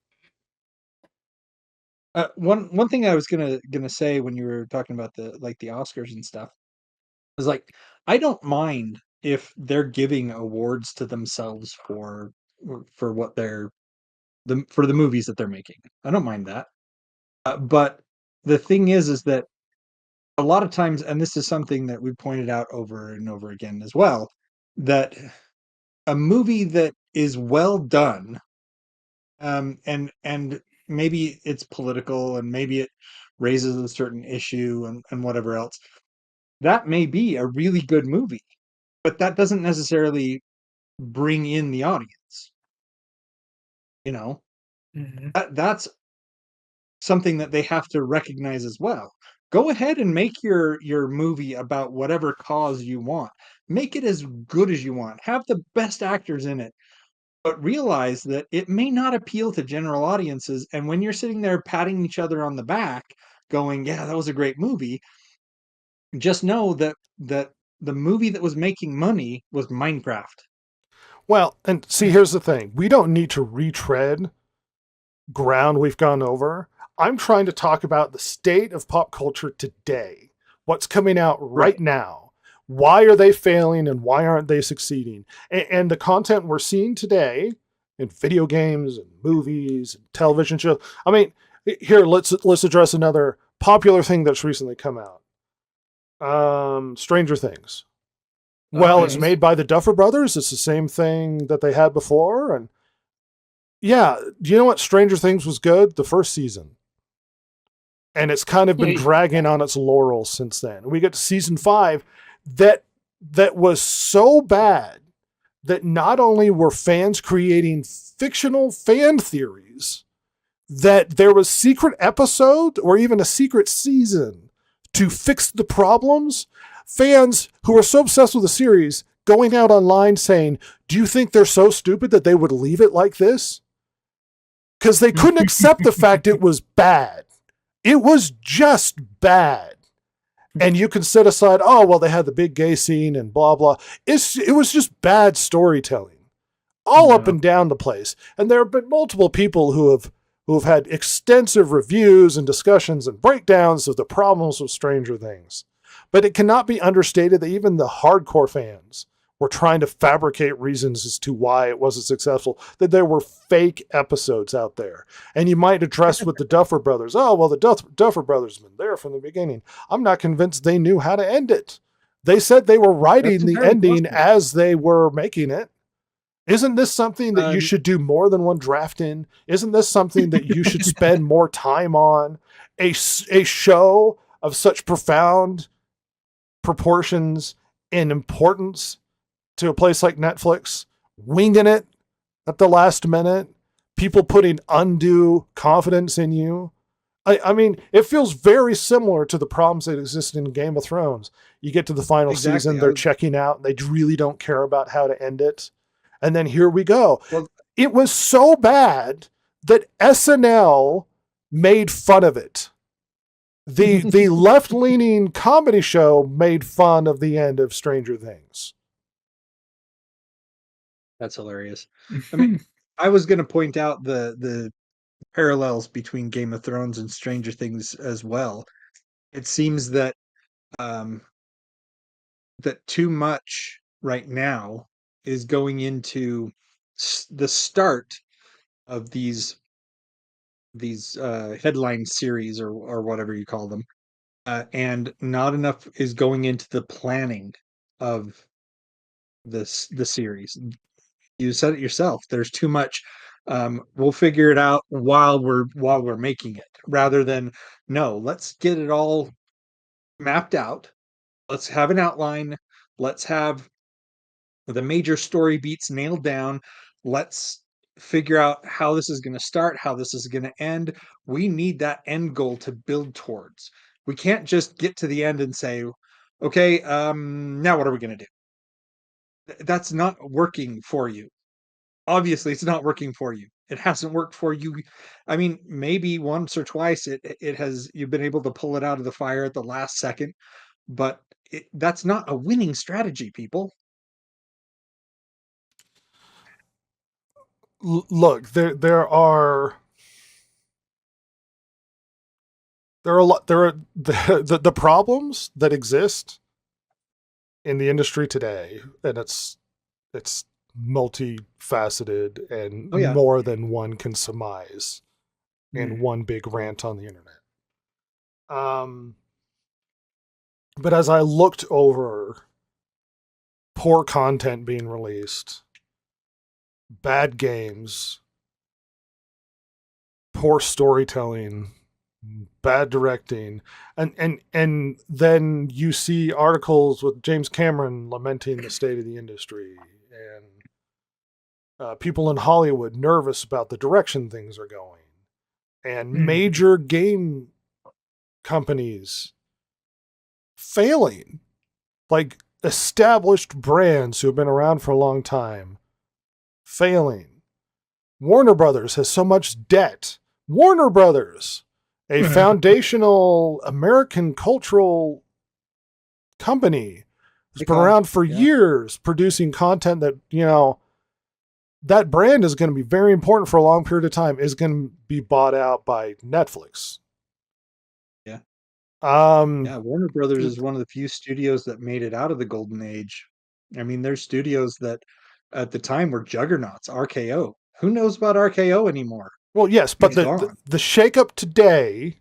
Speaker 4: One thing I was gonna say when you were talking about the Oscars and stuff is like I don't mind if they're giving awards to themselves for what for the movies that they're making. I don't mind that. But the thing is that a lot of times, and this is something that we pointed out over and over again as well, that a movie that is well done, and maybe it's political and maybe it raises a certain issue and whatever else, that may be a really good movie, but that doesn't necessarily bring in the audience. That's something that they have to recognize as well. Go ahead and make your movie about whatever cause you want. Make it as good as you want. Have the best actors in it. But realize that it may not appeal to general audiences. And when you're sitting there patting each other on the back, going, "Yeah, that was a great movie," just know that the movie that was making money was Minecraft.
Speaker 1: Well, and see, here's the thing. We don't need to retread ground we've gone over. I'm trying to talk about the state of pop culture today. What's coming out right now. Why are they failing and why aren't they succeeding? And the content we're seeing today in video games and movies and television shows. I mean, here, let's address another popular thing that's recently come out. Stranger Things. Well, it's made by the Duffer Brothers. It's the same thing that they had before. And yeah, do you know what? Stranger Things was good the first season. And it's kind of been dragging on its laurels since then. We get to season 5 that was so bad that not only were fans creating fictional fan theories, that there was secret episode or even a secret season to fix the problems. Fans who were so obsessed with the series going out online saying, "Do you think they're so stupid that they would leave it like this?" Because they couldn't accept the fact it was bad. It was just bad. And you can set aside, oh, well, they had the big gay scene and blah, blah. It was just bad storytelling all up and down the place. And there have been multiple people who have had extensive reviews and discussions and breakdowns of the problems with Stranger Things. But it cannot be understated that even the hardcore fans were trying to fabricate reasons as to why it wasn't successful, that there were fake episodes out there. And you might address with the Duffer Brothers, oh, well, the Duffer Brothers have been there from the beginning. I'm not convinced they knew how to end it. They said they were writing the ending as they were making it. Isn't this something that you should do more than one draft in? Isn't this something that you should spend more time on? A show of such profound proportions and importance to a place like Netflix, winging it at the last minute, people putting undue confidence in you. I mean, it feels very similar to the problems that existed in Game of Thrones. You get to the final season, they're checking out, they really don't care about how to end it. And then here we go. Well, it was so bad that SNL made fun of it. The left-leaning comedy show made fun of the end of Stranger Things.
Speaker 4: That's hilarious. I mean, I was going to point out the parallels between Game of Thrones and Stranger Things as well. It seems that um, that too much right now is going into the start of these headline series or whatever you call them, and not enough is going into the planning of the series. You said it yourself. There's too much. We'll figure it out while we're making it, rather than no. Let's get it all mapped out. Let's have an outline. Let's have the major story beats nailed down. Let's figure out how this is going to start, how this is going to end. We need that end goal to build towards. We can't just get to the end and say, okay, now what are we going to do? That's not working for you. Obviously, it's not working for you. It hasn't worked for you. I mean, maybe once or twice it has, you've been able to pull it out of the fire at the last second, but that's not a winning strategy, people.
Speaker 1: Look, there are a lot. There are the problems that exist in the industry today, and it's multifaceted and
Speaker 4: Oh, yeah.
Speaker 1: more than one can surmise in one big rant on the internet. But as I looked over poor content being released, bad games, poor storytelling, bad directing, and then you see articles with James Cameron lamenting the state of the industry, and people in Hollywood nervous about the direction things are going, and major game companies failing, like established brands who have been around for a long time failing. Warner Brothers has so much debt. Warner Brothers, a foundational American cultural company, has been around for years producing content that, you know, that brand is going to be very important for a long period of time, is going to be bought out by Netflix.
Speaker 4: Yeah.
Speaker 1: Yeah,
Speaker 4: Warner Brothers is one of the few studios that made it out of the golden age. I mean, there's studios that at the time were juggernauts, RKO. Who knows about RKO anymore?
Speaker 1: Well, yes, but
Speaker 4: It's gone.
Speaker 1: the shakeup today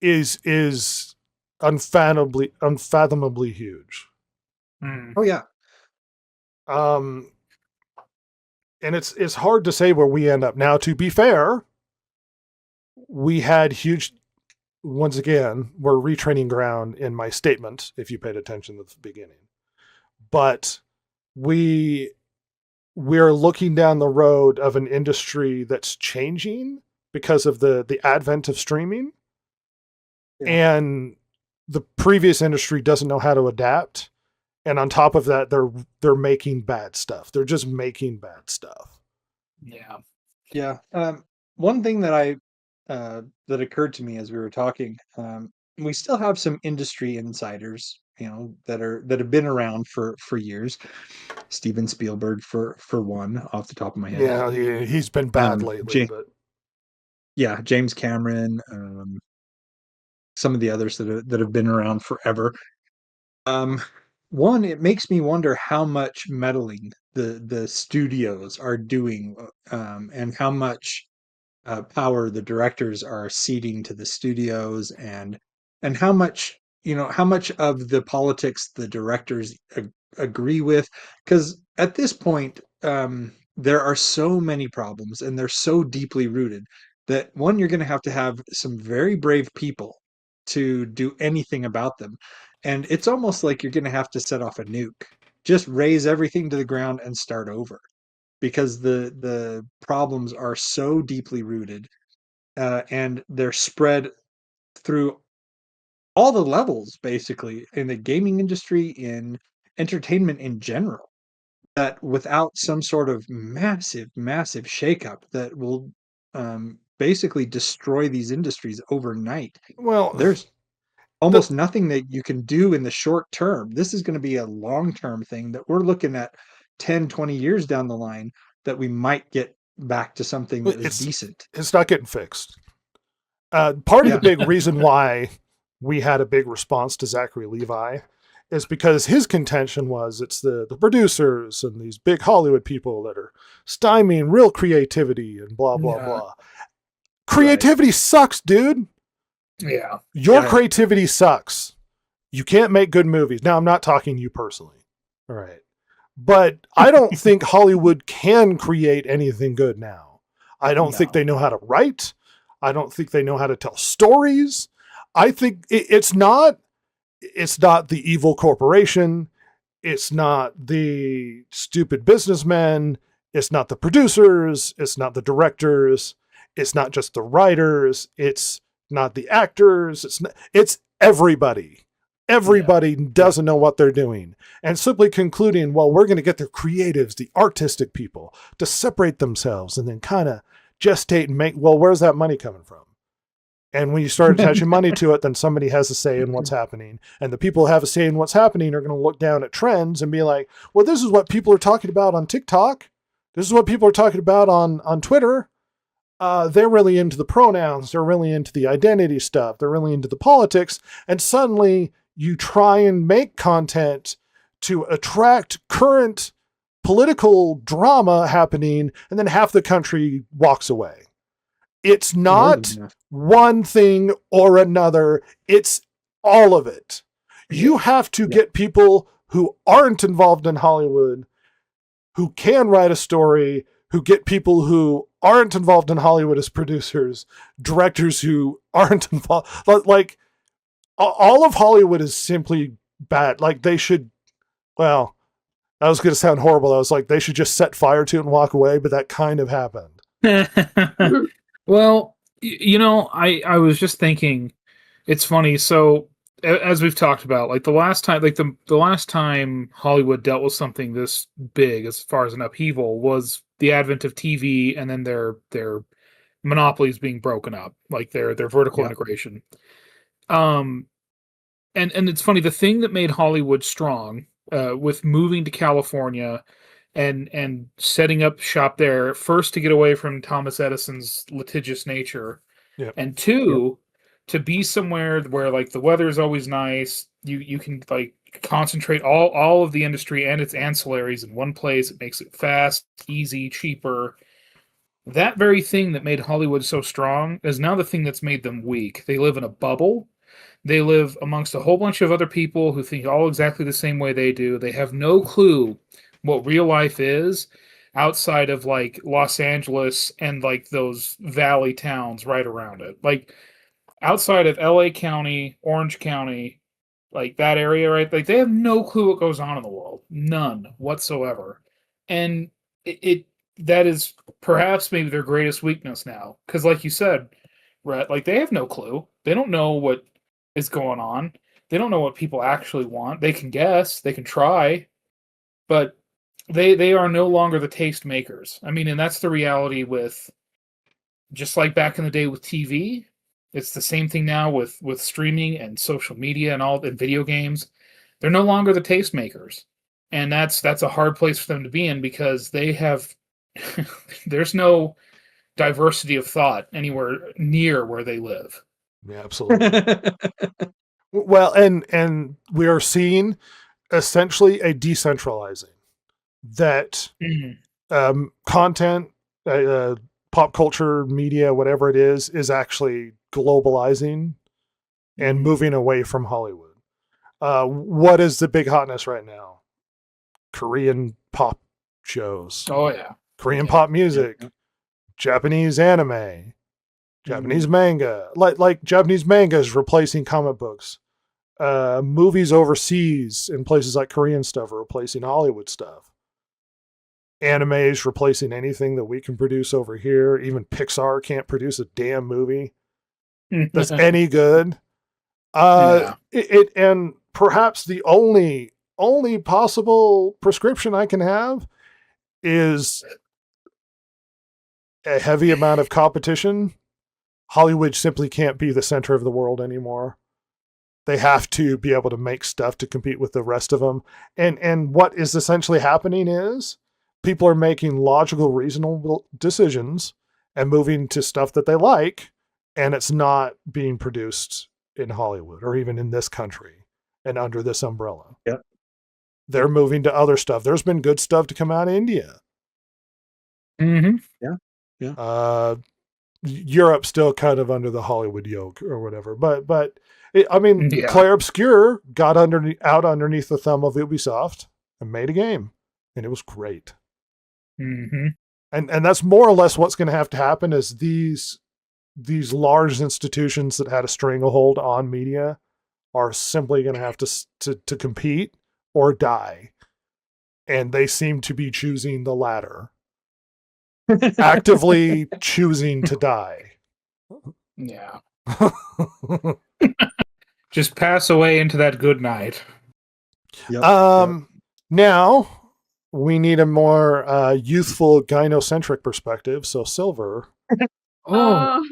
Speaker 1: is unfathomably huge.
Speaker 4: Oh yeah.
Speaker 1: And it's hard to say where we end up. Now, to be fair, we had huge, once again, we're retraining ground in my statement, if you paid attention at the beginning. But we're looking down the road of an industry that's changing because of the advent of streaming. Yeah. And the previous industry doesn't know how to adapt. And on top of that, they're making bad stuff. They're just making bad stuff.
Speaker 2: Yeah.
Speaker 4: Yeah. One thing that that occurred to me as we were talking, we still have some industry insiders, you know, that have been around for years. Steven Spielberg for one, off the top of my head.
Speaker 1: Yeah, he's been bad lately, but
Speaker 4: yeah, James Cameron, some of the others that have been around forever. One, it makes me wonder how much meddling the studios are doing, and how much power the directors are ceding to the studios, and how much, you know, how much of the politics the directors agree with, because at this point, there are so many problems and they're so deeply rooted that one, you're going to have some very brave people to do anything about them, and it's almost like you're going to have to set off a nuke, just raise everything to the ground and start over, because the problems are so deeply rooted, and they're spread through all the levels, basically, in the gaming industry, in entertainment in general, that without some sort of massive shakeup that will basically destroy these industries overnight,
Speaker 1: well,
Speaker 4: there's almost nothing that you can do in the short term. This is going to be a long term thing that we're looking at 10, 20 years down the line that we might get back to something that is decent.
Speaker 1: It's not getting fixed. Part of
Speaker 4: Yeah.
Speaker 1: the big reason why we had a big response to Zachary Levi is because his contention was it's the producers and these big Hollywood people that are stymieing real creativity and blah, blah,
Speaker 2: Yeah.
Speaker 1: blah. Creativity sucks, dude.
Speaker 2: Yeah.
Speaker 1: Your
Speaker 4: Yeah.
Speaker 1: creativity sucks. You can't make good movies. Now, I'm not talking to you personally. All right. But I don't think Hollywood can create anything good now. I don't think
Speaker 4: No.
Speaker 1: they know how to write. I don't think they know how to tell stories. I think it's not the evil corporation. It's not the stupid businessmen. It's not the producers. It's not the directors. It's not just the writers. It's not the actors. It's everybody. Everybody doesn't know what they're doing. And simply concluding, well, we're going to get the creatives, the artistic people to separate themselves and then kind of gestate and make, well, where's that money coming from? And when you start attaching money to it, then somebody has a say in what's happening. And the people who have a say in what's happening are going to look down at trends and be like, well, this is what people are talking about on TikTok. This is what people are talking about on Twitter. They're really into the pronouns. They're really into the identity stuff. They're really into the politics. And suddenly you try and make content to attract current political drama happening, and then half the country walks away. It's not one thing or another. It's all of it. You have to get people who aren't involved in Hollywood, who can write a story, who get people who aren't involved in Hollywood as producers, directors who aren't involved. Like, all of Hollywood is simply bad. Like, they should, well, that was going to sound horrible. I was like, they should just set fire to it and walk away, but that kind of happened.
Speaker 2: Well, I was just thinking, it's funny. So as we've talked about, like the last time Hollywood dealt with something this big as far as an upheaval was the advent of TV, and then their monopolies being broken up, like their vertical integration. And it's funny, the thing that made Hollywood strong, with moving to California and setting up shop there, first to get away from Thomas Edison's litigious nature, and two, to be somewhere where like the weather is always nice, you can like concentrate all of the industry and its ancillaries in one place. It makes it fast, easy, cheaper. That very thing that made Hollywood so strong is now the thing that's made them weak. They live in a bubble. They live amongst a whole bunch of other people who think all exactly the same way they do. They have no clue what real life is outside of like Los Angeles and like those valley towns right around it. Like outside of LA County, Orange County, like that area, right? Like they have no clue what goes on in the world. None whatsoever. And that is perhaps maybe their greatest weakness now. Because like you said, Rhett, like they have no clue. They don't know what is going on. They don't know what people actually want. They can guess, they can try, but they are no longer the taste makers. I mean, and that's the reality with, just like back in the day with TV, it's the same thing now with streaming and social media and video games. They're no longer the taste makers. And that's a hard place for them to be in, because they have there's no diversity of thought anywhere near where they live.
Speaker 1: Yeah, absolutely. Well, and we are seeing essentially a decentralizing that content, pop culture, media, whatever it is actually globalizing and moving away from Hollywood. What is the big hotness right now? Korean pop shows.
Speaker 2: Oh yeah.
Speaker 1: Korean pop music, Japanese anime, Japanese manga. Like Japanese manga is replacing comic books. Movies overseas in places like Korean stuff are replacing Hollywood stuff. Anime is replacing anything that we can produce over here. Even Pixar can't produce a damn movie that's any good. And perhaps the only possible prescription I can have is a heavy amount of competition. Hollywood simply can't be the center of the world anymore. They have to be able to make stuff to compete with the rest of them. And what is essentially happening is people are making logical, reasonable decisions and moving to stuff that they like, and it's not being produced in Hollywood or even in this country and under this umbrella.
Speaker 4: Yep.
Speaker 1: They're moving to other stuff. There's been good stuff to come out of India.
Speaker 2: Mm-hmm.
Speaker 1: Europe's still kind of under the Hollywood yoke or whatever, but
Speaker 2: Yeah.
Speaker 1: Claire Obscure got out underneath the thumb of Ubisoft and made a game, and it was great.
Speaker 2: Mm-hmm.
Speaker 1: And that's more or less what's going to have to happen is these large institutions that had a stranglehold on media are simply going to have to compete or die, and they seem to be choosing the latter. Actively choosing to die.
Speaker 2: Yeah. Just pass away into that good night.
Speaker 4: Yep.
Speaker 1: Now we need a more youthful gynocentric perspective. So Silver,
Speaker 2: Oh,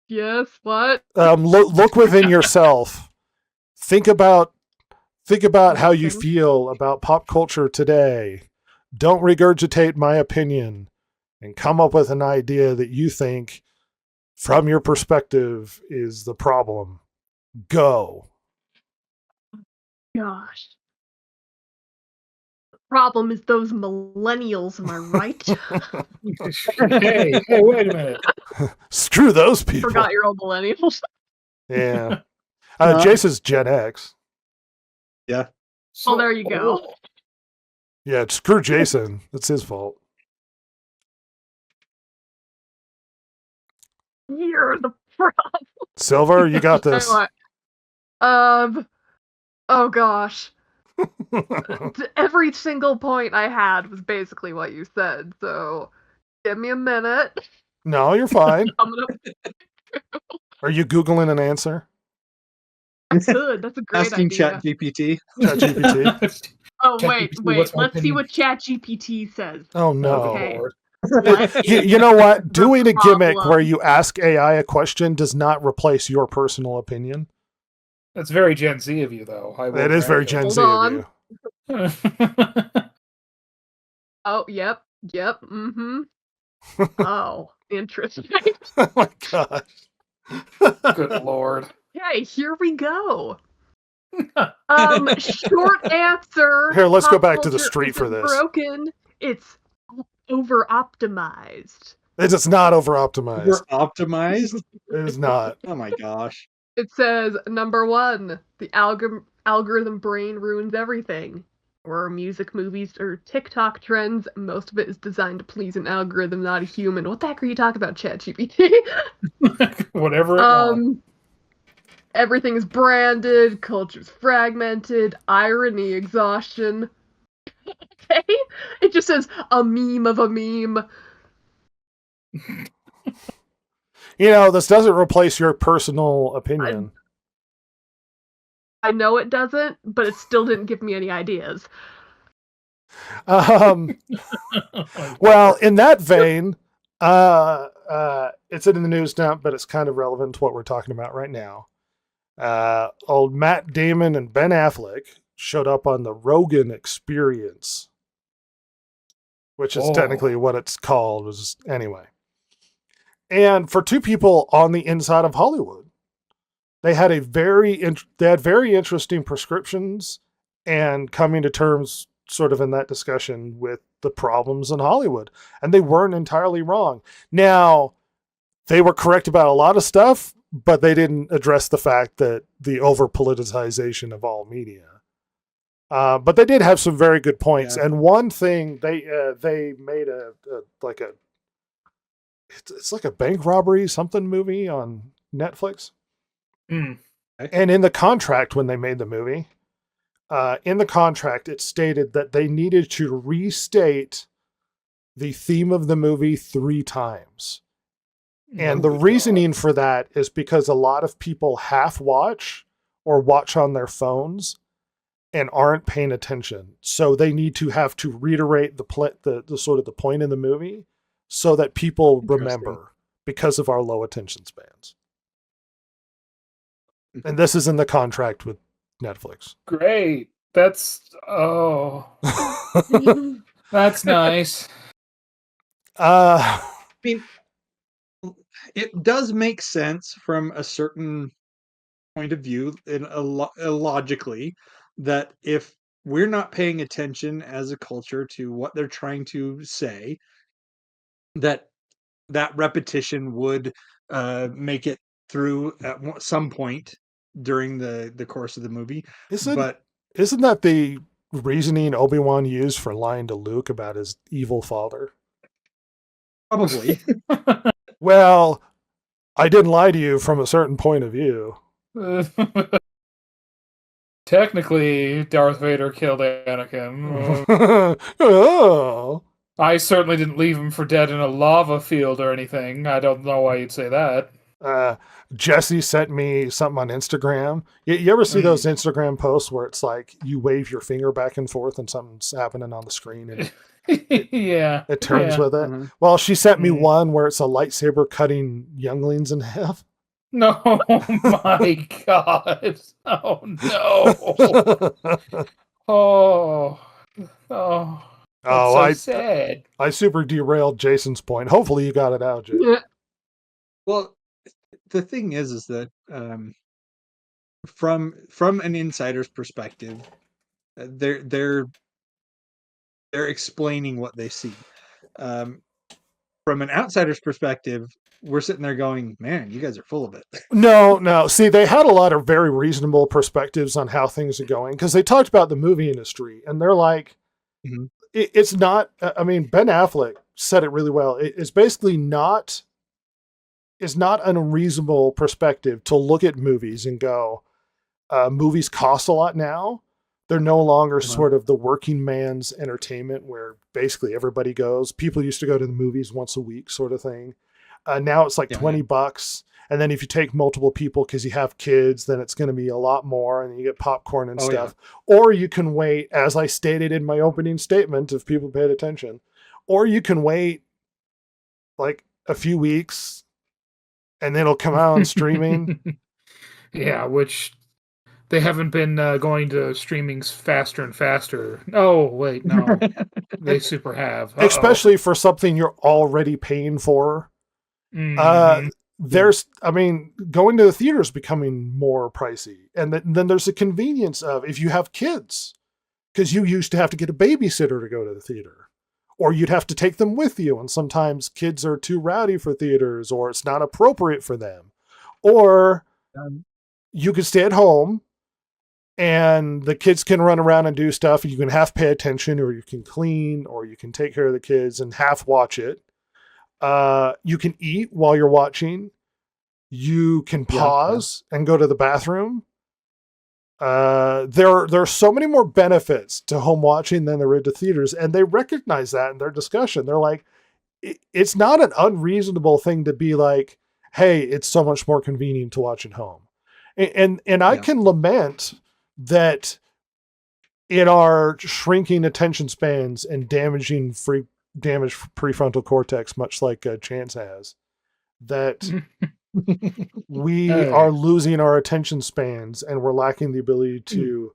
Speaker 3: Yes, what?
Speaker 1: look within yourself. Think about how you feel about pop culture today. Don't regurgitate my opinion, and come up with an idea that you think, from your perspective, is the problem. Go.
Speaker 3: Gosh. The problem is those millennials, am I right?
Speaker 2: hey, wait a minute.
Speaker 1: Screw those people.
Speaker 3: Forgot you're all millennials.
Speaker 1: Yeah.
Speaker 4: No.
Speaker 1: Jason's Gen X.
Speaker 4: Yeah.
Speaker 3: Oh, there you go.
Speaker 1: Yeah, screw Jason. That's his fault.
Speaker 3: You're the problem.
Speaker 1: Silver, you got this.
Speaker 3: Oh gosh. Every single point I had was basically what you said, so give me a minute.
Speaker 1: No, you're fine.
Speaker 3: Coming up
Speaker 1: Are you Googling an answer?
Speaker 3: good. That's a great
Speaker 4: Asking
Speaker 3: idea.
Speaker 4: ChatGPT.
Speaker 1: ChatGPT.
Speaker 3: Oh
Speaker 2: ChatGPT,
Speaker 3: wait.
Speaker 2: what's my
Speaker 3: Let's see
Speaker 2: opinion?
Speaker 3: what ChatGPT says.
Speaker 1: Oh no.
Speaker 3: Okay.
Speaker 2: Lord.
Speaker 3: What
Speaker 1: You
Speaker 3: is
Speaker 1: know what?
Speaker 3: the
Speaker 1: Doing a gimmick
Speaker 3: problem?
Speaker 1: where you ask AI a question does not replace your personal opinion.
Speaker 2: That's very Gen Z of you, though.
Speaker 1: It is very Gen
Speaker 3: Hold
Speaker 1: Z of
Speaker 3: on.
Speaker 1: you.
Speaker 3: Oh, yep. Mm-hmm. Oh, interesting.
Speaker 1: Oh my gosh.
Speaker 2: Good Lord.
Speaker 3: Okay, here we go. Short answer.
Speaker 1: Here, let's go
Speaker 3: pop
Speaker 1: back to the
Speaker 3: culture
Speaker 1: street for
Speaker 3: isn't
Speaker 1: this.
Speaker 3: Broken. It's over optimized.
Speaker 1: It's not over optimized.
Speaker 4: We're optimized.
Speaker 1: It is not.
Speaker 4: Oh my gosh.
Speaker 3: It says number 1, the algorithm brain ruins everything. Or music, movies, or TikTok trends. Most of it is designed to please an algorithm, not a human. What the heck are you talking about, ChatGPT?
Speaker 2: Whatever it wants.
Speaker 3: Everything is branded, culture's fragmented, irony, exhaustion. Okay? It just says a meme of a meme.
Speaker 1: You know, this doesn't replace your personal opinion.
Speaker 3: I know it doesn't, but it still didn't give me any ideas.
Speaker 1: Well, in that vein, it's in the news now, but it's kind of relevant to what we're talking about right now. Old Matt Damon and Ben Affleck showed up on the Rogan Experience, which is technically what it's called. Anyway. And for two people on the inside of Hollywood, they had very interesting prescriptions and coming to terms sort of in that discussion with the problems in Hollywood. And they weren't entirely wrong. Now, they were correct about a lot of stuff, but they didn't address the fact that the over-politicization of all media. But they did have some very good points. Yeah. And one thing, they made it's like a bank robbery something movie on Netflix.
Speaker 2: Mm.
Speaker 1: And in the contract, when they made the movie, in the contract, it stated that they needed to restate the theme of the movie 3 times. And the reasoning for that is because a lot of people half watch or watch on their phones and aren't paying attention. So they need to have to reiterate the sort of the point in the movie so that people remember. because of our low attention spans. And this is in the contract with Netflix.
Speaker 2: Great. That's that's nice.
Speaker 4: I mean, it does make sense from a certain point of view, logically, that if we're not paying attention as a culture to what they're trying to say, that repetition would make it through at some point during the course of the movie. But
Speaker 1: isn't that the reasoning Obi-Wan used for lying to Luke about his evil father?
Speaker 4: Probably.
Speaker 1: Well, I didn't lie to you from a certain point of view.
Speaker 2: Technically, Darth Vader killed Anakin.
Speaker 1: Oh.
Speaker 2: I certainly didn't leave him for dead in a lava field or anything. I don't know why you'd say that.
Speaker 1: Jesse sent me something on Instagram. You ever see those Instagram posts where it's like you wave your finger back and forth and something's happening on the screen and it turns with it? Mm-hmm. Well, she sent me one where it's a lightsaber cutting younglings in half.
Speaker 2: No, my God. Oh, no. Oh, so sad.
Speaker 1: I super derailed Jason's point. Hopefully you got it out, Jason.
Speaker 3: Yeah.
Speaker 4: Well, the thing is that from an insider's perspective, they're explaining what they see. From an outsider's perspective, we're sitting there going, "Man, you guys are full of it."
Speaker 1: No. See, they had a lot of very reasonable perspectives on how things are going because they talked about the movie industry, and they're like, it's not. I mean, Ben Affleck said it really well. It's basically not. It's not an unreasonable perspective to look at movies and go, movies cost a lot now. They're no longer sort of the working man's entertainment where basically everybody goes. People used to go to the movies once a week sort of thing. Now it's like $20. And then if you take multiple people because you have kids, then it's going to be a lot more and you get popcorn and stuff. Yeah. Or you can wait, as I stated in my opening statement, if people paid attention, or you can wait like a few weeks and then it'll come out on streaming.
Speaker 2: Yeah, which they haven't been going to streamings faster and faster. Oh, wait, no. They super have.
Speaker 1: Especially for something you're already paying for. Mm-hmm. Going to the theater is becoming more pricey. And then there's the convenience of if you have kids, because you used to have to get a babysitter to go to the theater, or you'd have to take them with you. And sometimes kids are too rowdy for theaters, or it's not appropriate for them. Or you could stay at home and the kids can run around and do stuff. You can half pay attention, or you can clean, or you can take care of the kids and half watch it. You can eat while you're watching. You can pause and go to the bathroom. There are so many more benefits to home watching than there are to theaters, and they recognize that in their discussion. They're like, it's not an unreasonable thing to be like, hey, it's so much more convenient to watch at home. And I can lament that in our shrinking attention spans and damaged prefrontal cortex, much like Chance has, that we are losing our attention spans and we're lacking the ability to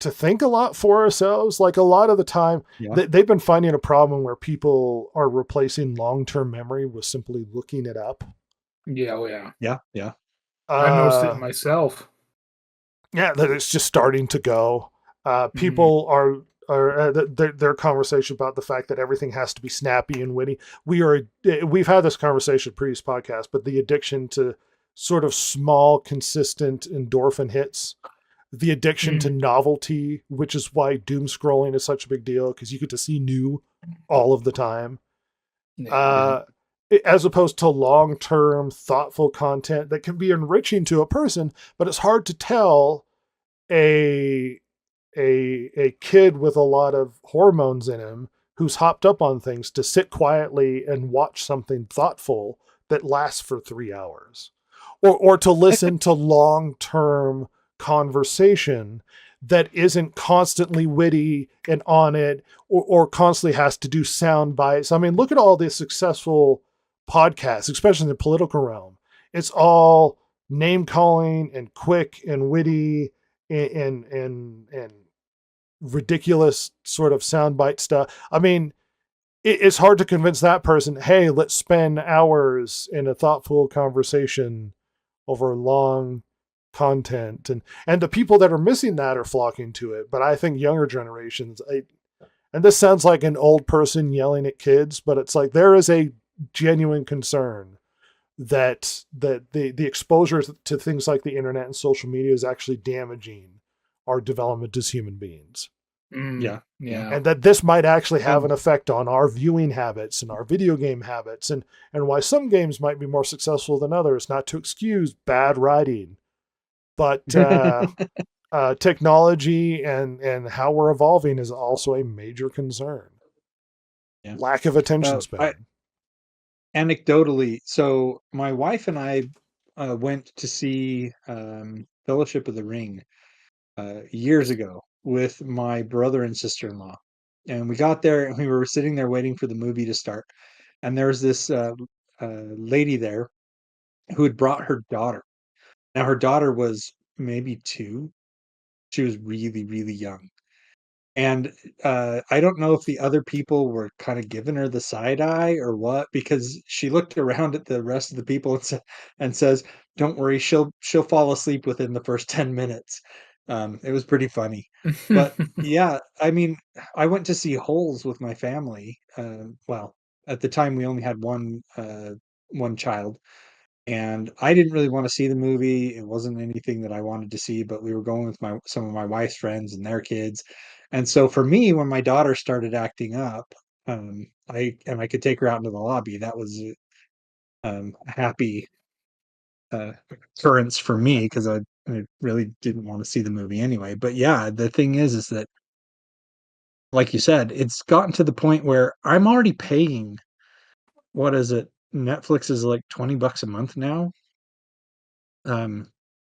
Speaker 1: think a lot for ourselves. Like a lot of the time, they've been finding a problem where people are replacing long-term memory with simply looking it up.
Speaker 2: Yeah.
Speaker 4: I
Speaker 2: noticed it myself.
Speaker 1: Yeah, that it's just starting to go. People are their conversation about the fact that everything has to be snappy and witty. We've had this conversation previous podcast, but the addiction to sort of small, consistent endorphin hits, the addiction to novelty, which is why doom scrolling is such a big deal because you get to see new all of the time. As opposed to long-term, thoughtful content that can be enriching to a person, but it's hard to tell a kid with a lot of hormones in him who's hopped up on things to sit quietly and watch something thoughtful that lasts for 3 hours, or to listen to long-term conversation that isn't constantly witty and on it, or constantly has to do sound bites. I mean, look at all the successful podcasts, especially in the political realm, it's all name calling and quick and witty and ridiculous sort of soundbite stuff. I mean, it's hard to convince that person, hey, let's spend hours in a thoughtful conversation over long content. And the people that are missing that are flocking to it. But I think younger generations, and this sounds like an old person yelling at kids, but it's like there is a genuine concern that the exposure to things like the internet and social media is actually damaging our development as human beings.
Speaker 4: Yeah.
Speaker 1: And that this might actually have an effect on our viewing habits and our video game habits, and why some games might be more successful than others, not to excuse bad writing, but technology and how we're evolving is also a major concern.
Speaker 4: Yeah.
Speaker 1: Lack of attention span.
Speaker 4: Anecdotally, so my wife and I went to see Fellowship of the Ring years ago with my brother and sister-in-law, and we got there and we were sitting there waiting for the movie to start, and there was this lady there who had brought her daughter. Now her daughter was maybe 2. She was really, really young. And I don't know if the other people were kind of giving her the side eye or what, because she looked around at the rest of the people and says, "Don't worry, she'll fall asleep within the first 10 minutes." It was pretty funny. But yeah, I mean, I went to see Holes with my family. Well, at the time we only had one child, and I didn't really want to see the movie. It wasn't anything that I wanted to see, but we were going with some of my wife's friends and their kids. And so for me, when my daughter started acting up, I could take her out into the lobby. That was a happy occurrence for me, because I really didn't want to see the movie anyway. But yeah, the thing is that, like you said, it's gotten to the point where I'm already paying, what is it? Netflix is like $20 a month now,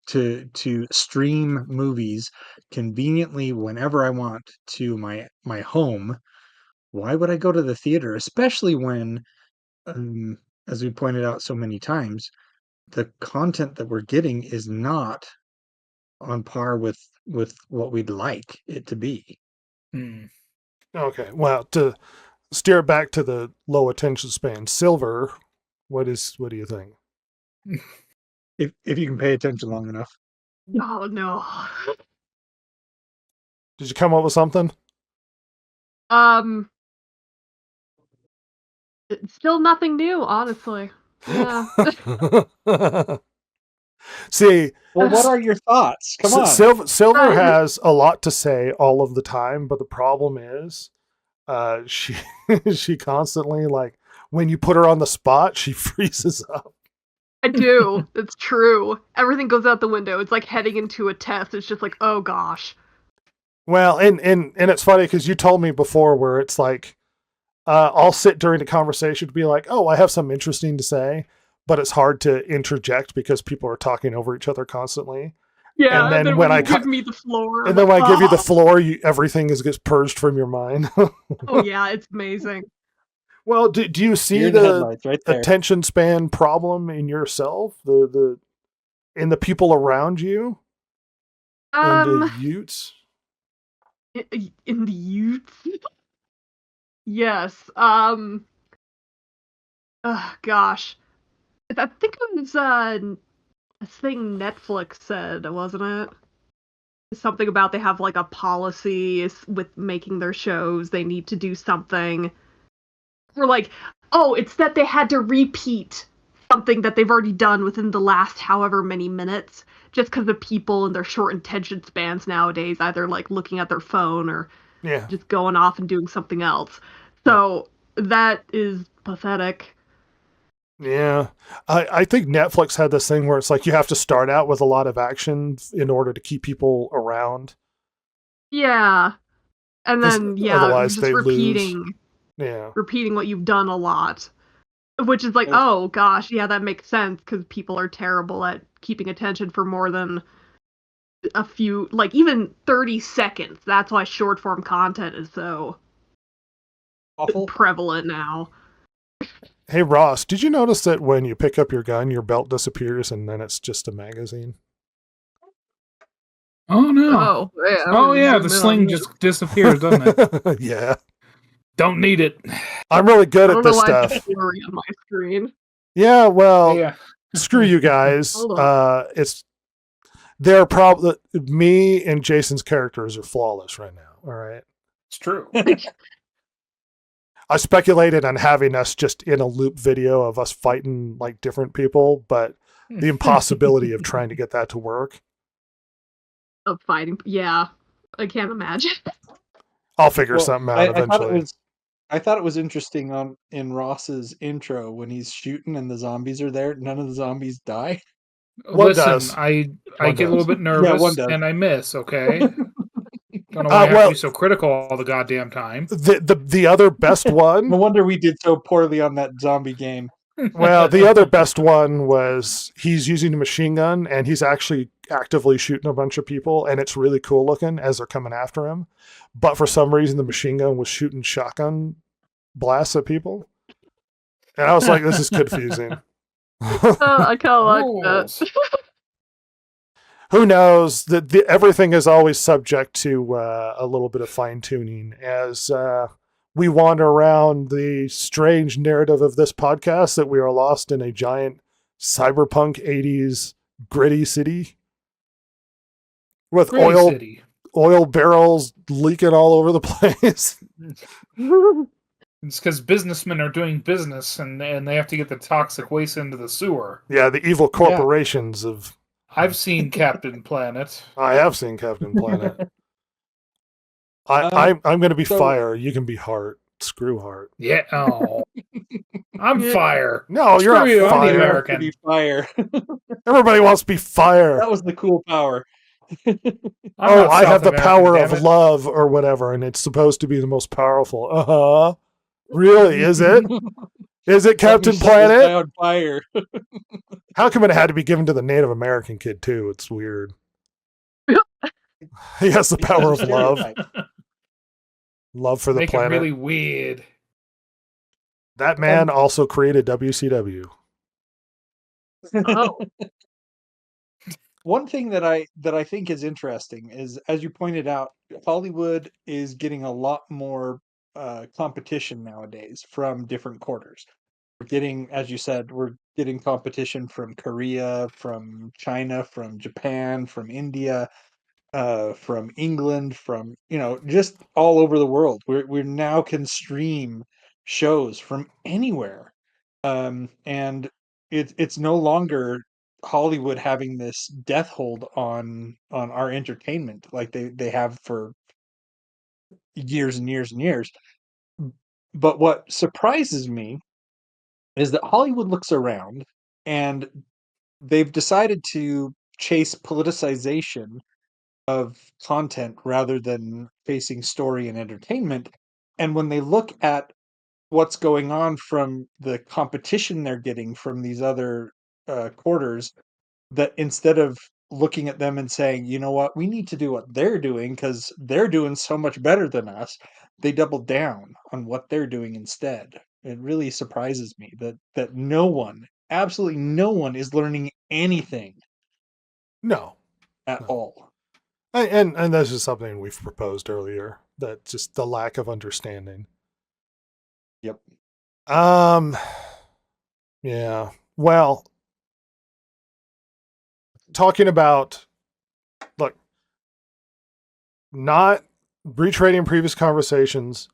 Speaker 4: to stream movies conveniently whenever I want to my home. Why would I go to the theater? Especially when, um, as we pointed out so many times, the content that we're getting is not on par with what we'd like it to be.
Speaker 1: Okay, well, to steer it back to the low attention span, Silver, what do you think?
Speaker 4: If you can pay attention long enough.
Speaker 3: Oh no.
Speaker 1: Did you come up with something?
Speaker 3: It's still nothing new, honestly. Yeah.
Speaker 1: See,
Speaker 4: Well, what are your thoughts? Come on.
Speaker 1: Silver has a lot to say all of the time, but the problem is, she she constantly, like, when you put her on the spot, she freezes up.
Speaker 3: I do. It's true. Everything goes out the window. It's like heading into a test. It's just like, oh gosh.
Speaker 1: Well, and it's funny because you told me before where it's like, I'll sit during a conversation to be like, oh, I have something interesting to say, but it's hard to interject because people are talking over each other constantly.
Speaker 3: Yeah,
Speaker 1: and then when I
Speaker 3: give me the floor,
Speaker 1: and then when I give you the floor, everything gets purged from your mind.
Speaker 3: Oh yeah, it's amazing.
Speaker 1: Well, do you see the attention span problem in yourself, in the people around you, in the youths?
Speaker 3: In the youths? Yes. Gosh. I think it was a thing Netflix said, wasn't it? Something about they have like a policy with making their shows. They need to do something. Or like, oh, it's that they had to repeat something that they've already done within the last however many minutes, just because of people and their short attention spans nowadays, either like looking at their phone or just going off and doing something else. So that is pathetic.
Speaker 1: Yeah. I think Netflix had this thing where it's like you have to start out with a lot of action in order to keep people around.
Speaker 3: Yeah. And then,
Speaker 1: otherwise
Speaker 3: just
Speaker 1: they
Speaker 3: repeating.
Speaker 1: lose. Yeah.
Speaker 3: Repeating what you've done a lot. Which is like, oh gosh, yeah, that makes sense, because people are terrible at keeping attention for more than a few, like even 30 seconds. That's why short form content is so
Speaker 4: awful,
Speaker 3: prevalent now.
Speaker 1: Hey Ross, did you notice that when you pick up your gun, your belt disappears and then it's just a magazine?
Speaker 2: Oh no!
Speaker 3: Oh, yeah. I'm
Speaker 2: Oh
Speaker 3: gonna
Speaker 2: yeah,
Speaker 3: zoom
Speaker 2: the
Speaker 3: in on
Speaker 2: sling
Speaker 3: this.
Speaker 2: just disappears, doesn't it?
Speaker 1: Yeah.
Speaker 2: Don't need it.
Speaker 1: I'm really good
Speaker 3: I
Speaker 1: at
Speaker 3: don't know
Speaker 1: this
Speaker 3: why it's
Speaker 1: stuff.
Speaker 3: blurry on my screen.
Speaker 1: Yeah, well,
Speaker 2: Yeah.
Speaker 1: screw you guys.
Speaker 3: Hold on.
Speaker 1: They're probably me and Jason's characters are flawless right now. All right.
Speaker 2: It's true.
Speaker 1: I speculated on having us just in a loop video of us fighting like different people, but the impossibility of trying to get that to work.
Speaker 3: Of fighting. Yeah. I can't imagine.
Speaker 1: I'll figure
Speaker 4: Well,
Speaker 1: something out
Speaker 4: I thought it
Speaker 1: eventually.
Speaker 4: was I thought it was interesting in Ross's intro when he's shooting and the zombies are there. None of the zombies die.
Speaker 1: One
Speaker 2: Listen,
Speaker 1: does.
Speaker 2: I
Speaker 1: One
Speaker 2: get a little
Speaker 1: does.
Speaker 2: bit
Speaker 4: Yeah, one
Speaker 2: nervous
Speaker 4: does.
Speaker 2: and I miss. Okay. Don't know why I have
Speaker 1: well-
Speaker 2: to be so critical all the goddamn time.
Speaker 1: The other best
Speaker 4: No
Speaker 1: one,
Speaker 4: wonder we did so poorly on that zombie game.
Speaker 1: well, the other best one was he's using a machine gun and he's actually actively shooting a bunch of people, and it's really cool looking as they're coming after him. But for some reason, the machine gun was shooting shotgun blasts at people, and I was like, "This is confusing."
Speaker 3: I kind of like that.
Speaker 2: Rules.
Speaker 1: Who knows? That everything is always subject to a little bit of fine tuning as we wander around the strange narrative of this podcast that we are lost in a giant cyberpunk 80s gritty city with
Speaker 2: Gritty City.
Speaker 1: oil barrels leaking all over the place.
Speaker 2: It's because businessmen are doing business and they have to get the toxic waste into the sewer.
Speaker 1: Yeah, the evil corporations of.
Speaker 2: I've seen Captain Planet.
Speaker 1: I have seen Captain Planet. I'm going to be
Speaker 4: so-
Speaker 1: fire. You can be Heart. Screw Heart.
Speaker 2: Yeah. Oh. I'm fire.
Speaker 1: No, you're
Speaker 2: Screw you,
Speaker 1: not
Speaker 2: I'm the
Speaker 1: fire.
Speaker 2: American.
Speaker 4: To be fire.
Speaker 1: Everybody wants to be fire.
Speaker 4: That was the cool power.
Speaker 2: I'm
Speaker 1: Oh,
Speaker 2: not
Speaker 1: I have
Speaker 2: South
Speaker 1: the
Speaker 2: American,
Speaker 1: power
Speaker 2: damn
Speaker 1: of
Speaker 2: it.
Speaker 1: love or whatever, and it's supposed to be the most powerful. Uh-huh. Really? Is it? Is it Captain
Speaker 4: Let me set this guy
Speaker 1: Planet?
Speaker 4: on fire.
Speaker 1: How come it had to be given to the Native American kid too? It's weird. He has the power of love.
Speaker 4: Stereotype.
Speaker 1: Love for the
Speaker 2: Make it
Speaker 1: planet.
Speaker 2: really weird.
Speaker 1: That man also created WCW.
Speaker 3: Oh.
Speaker 4: One thing that I think is interesting is, as you pointed out, Hollywood is getting a lot more competition nowadays from different quarters. We're getting, as you said, we're getting competition from Korea, from China, from Japan, from India, from England, from just all over the world. We now can stream shows from anywhere, and it's no longer Hollywood having this death hold on our entertainment like they have for years and years and years. But what surprises me is that Hollywood looks around and they've decided to chase politicization of content rather than facing story and entertainment. And when they look at what's going on from the competition they're getting from these other quarters, that instead of looking at them and saying, you know what, we need to do what they're doing because they're doing so much better than us, they double down on what they're doing instead. It really surprises me that no one, absolutely no one, is learning anything
Speaker 1: No.
Speaker 4: at
Speaker 1: No.
Speaker 4: all.
Speaker 1: And this is something we've proposed earlier, that just the lack of understanding.
Speaker 4: Yep.
Speaker 1: Yeah. Well, talking about, look, not reiterating previous conversations,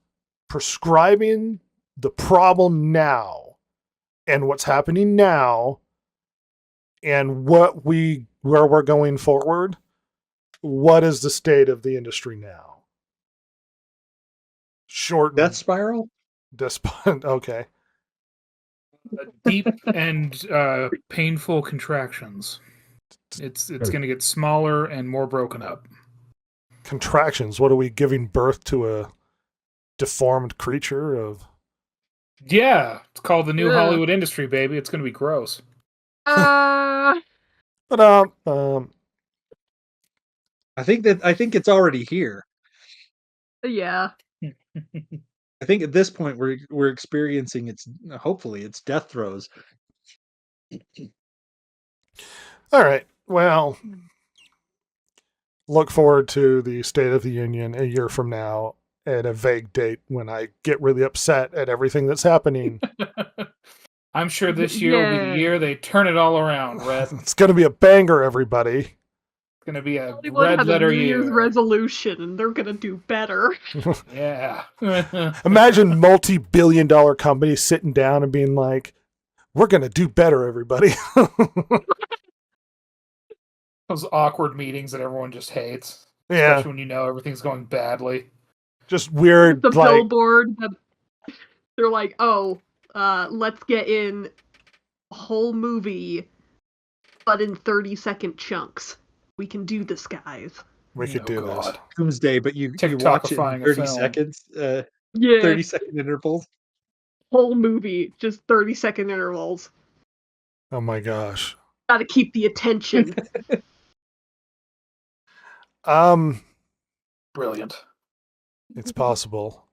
Speaker 1: prescribing the problem now and what's happening now and where we're going forward. What is the state of the industry now? Short
Speaker 4: Death Spiral?
Speaker 1: okay.
Speaker 2: Deep and painful contractions. It's going to get smaller and more broken up.
Speaker 1: Contractions. What are we giving birth to? A deformed creature of?
Speaker 2: Yeah, it's called the new
Speaker 3: Ugh.
Speaker 2: Hollywood industry, baby. It's going to be gross.
Speaker 1: But
Speaker 4: I think it's already here.
Speaker 3: Yeah.
Speaker 4: I think at this point we're experiencing hopefully its death throes.
Speaker 1: All right. Well, look forward to the State of the Union a year from now at a vague date when I get really upset at everything that's happening.
Speaker 2: I'm sure this year will be the year they turn it all around, Red.
Speaker 1: It's going to be a banger, everybody.
Speaker 2: It's going to be a
Speaker 3: Hollywood
Speaker 2: red
Speaker 3: had a
Speaker 2: letter
Speaker 3: New Year's
Speaker 2: year.
Speaker 3: resolution, and they're gonna do better.
Speaker 2: Yeah.
Speaker 1: Imagine multi-billion-dollar companies sitting down and being like, "We're going to do better, everybody."
Speaker 2: Those awkward meetings that everyone just hates.
Speaker 1: Yeah,
Speaker 2: Especially when you know everything's going badly.
Speaker 1: just weird.
Speaker 3: The
Speaker 1: like,
Speaker 3: billboard that they're like, oh, let's get in a whole movie, but in 30-second chunks. We can do this, guys.
Speaker 1: we could do this.
Speaker 4: Doomsday, but you watch it
Speaker 2: TikTokifying
Speaker 4: in
Speaker 2: a
Speaker 4: 30
Speaker 2: film.
Speaker 4: seconds,
Speaker 3: Yeah,
Speaker 4: 30-second intervals.
Speaker 3: whole movie, just 30-second intervals.
Speaker 1: Oh my gosh.
Speaker 3: Gotta keep the attention.
Speaker 2: Brilliant.
Speaker 1: It's possible.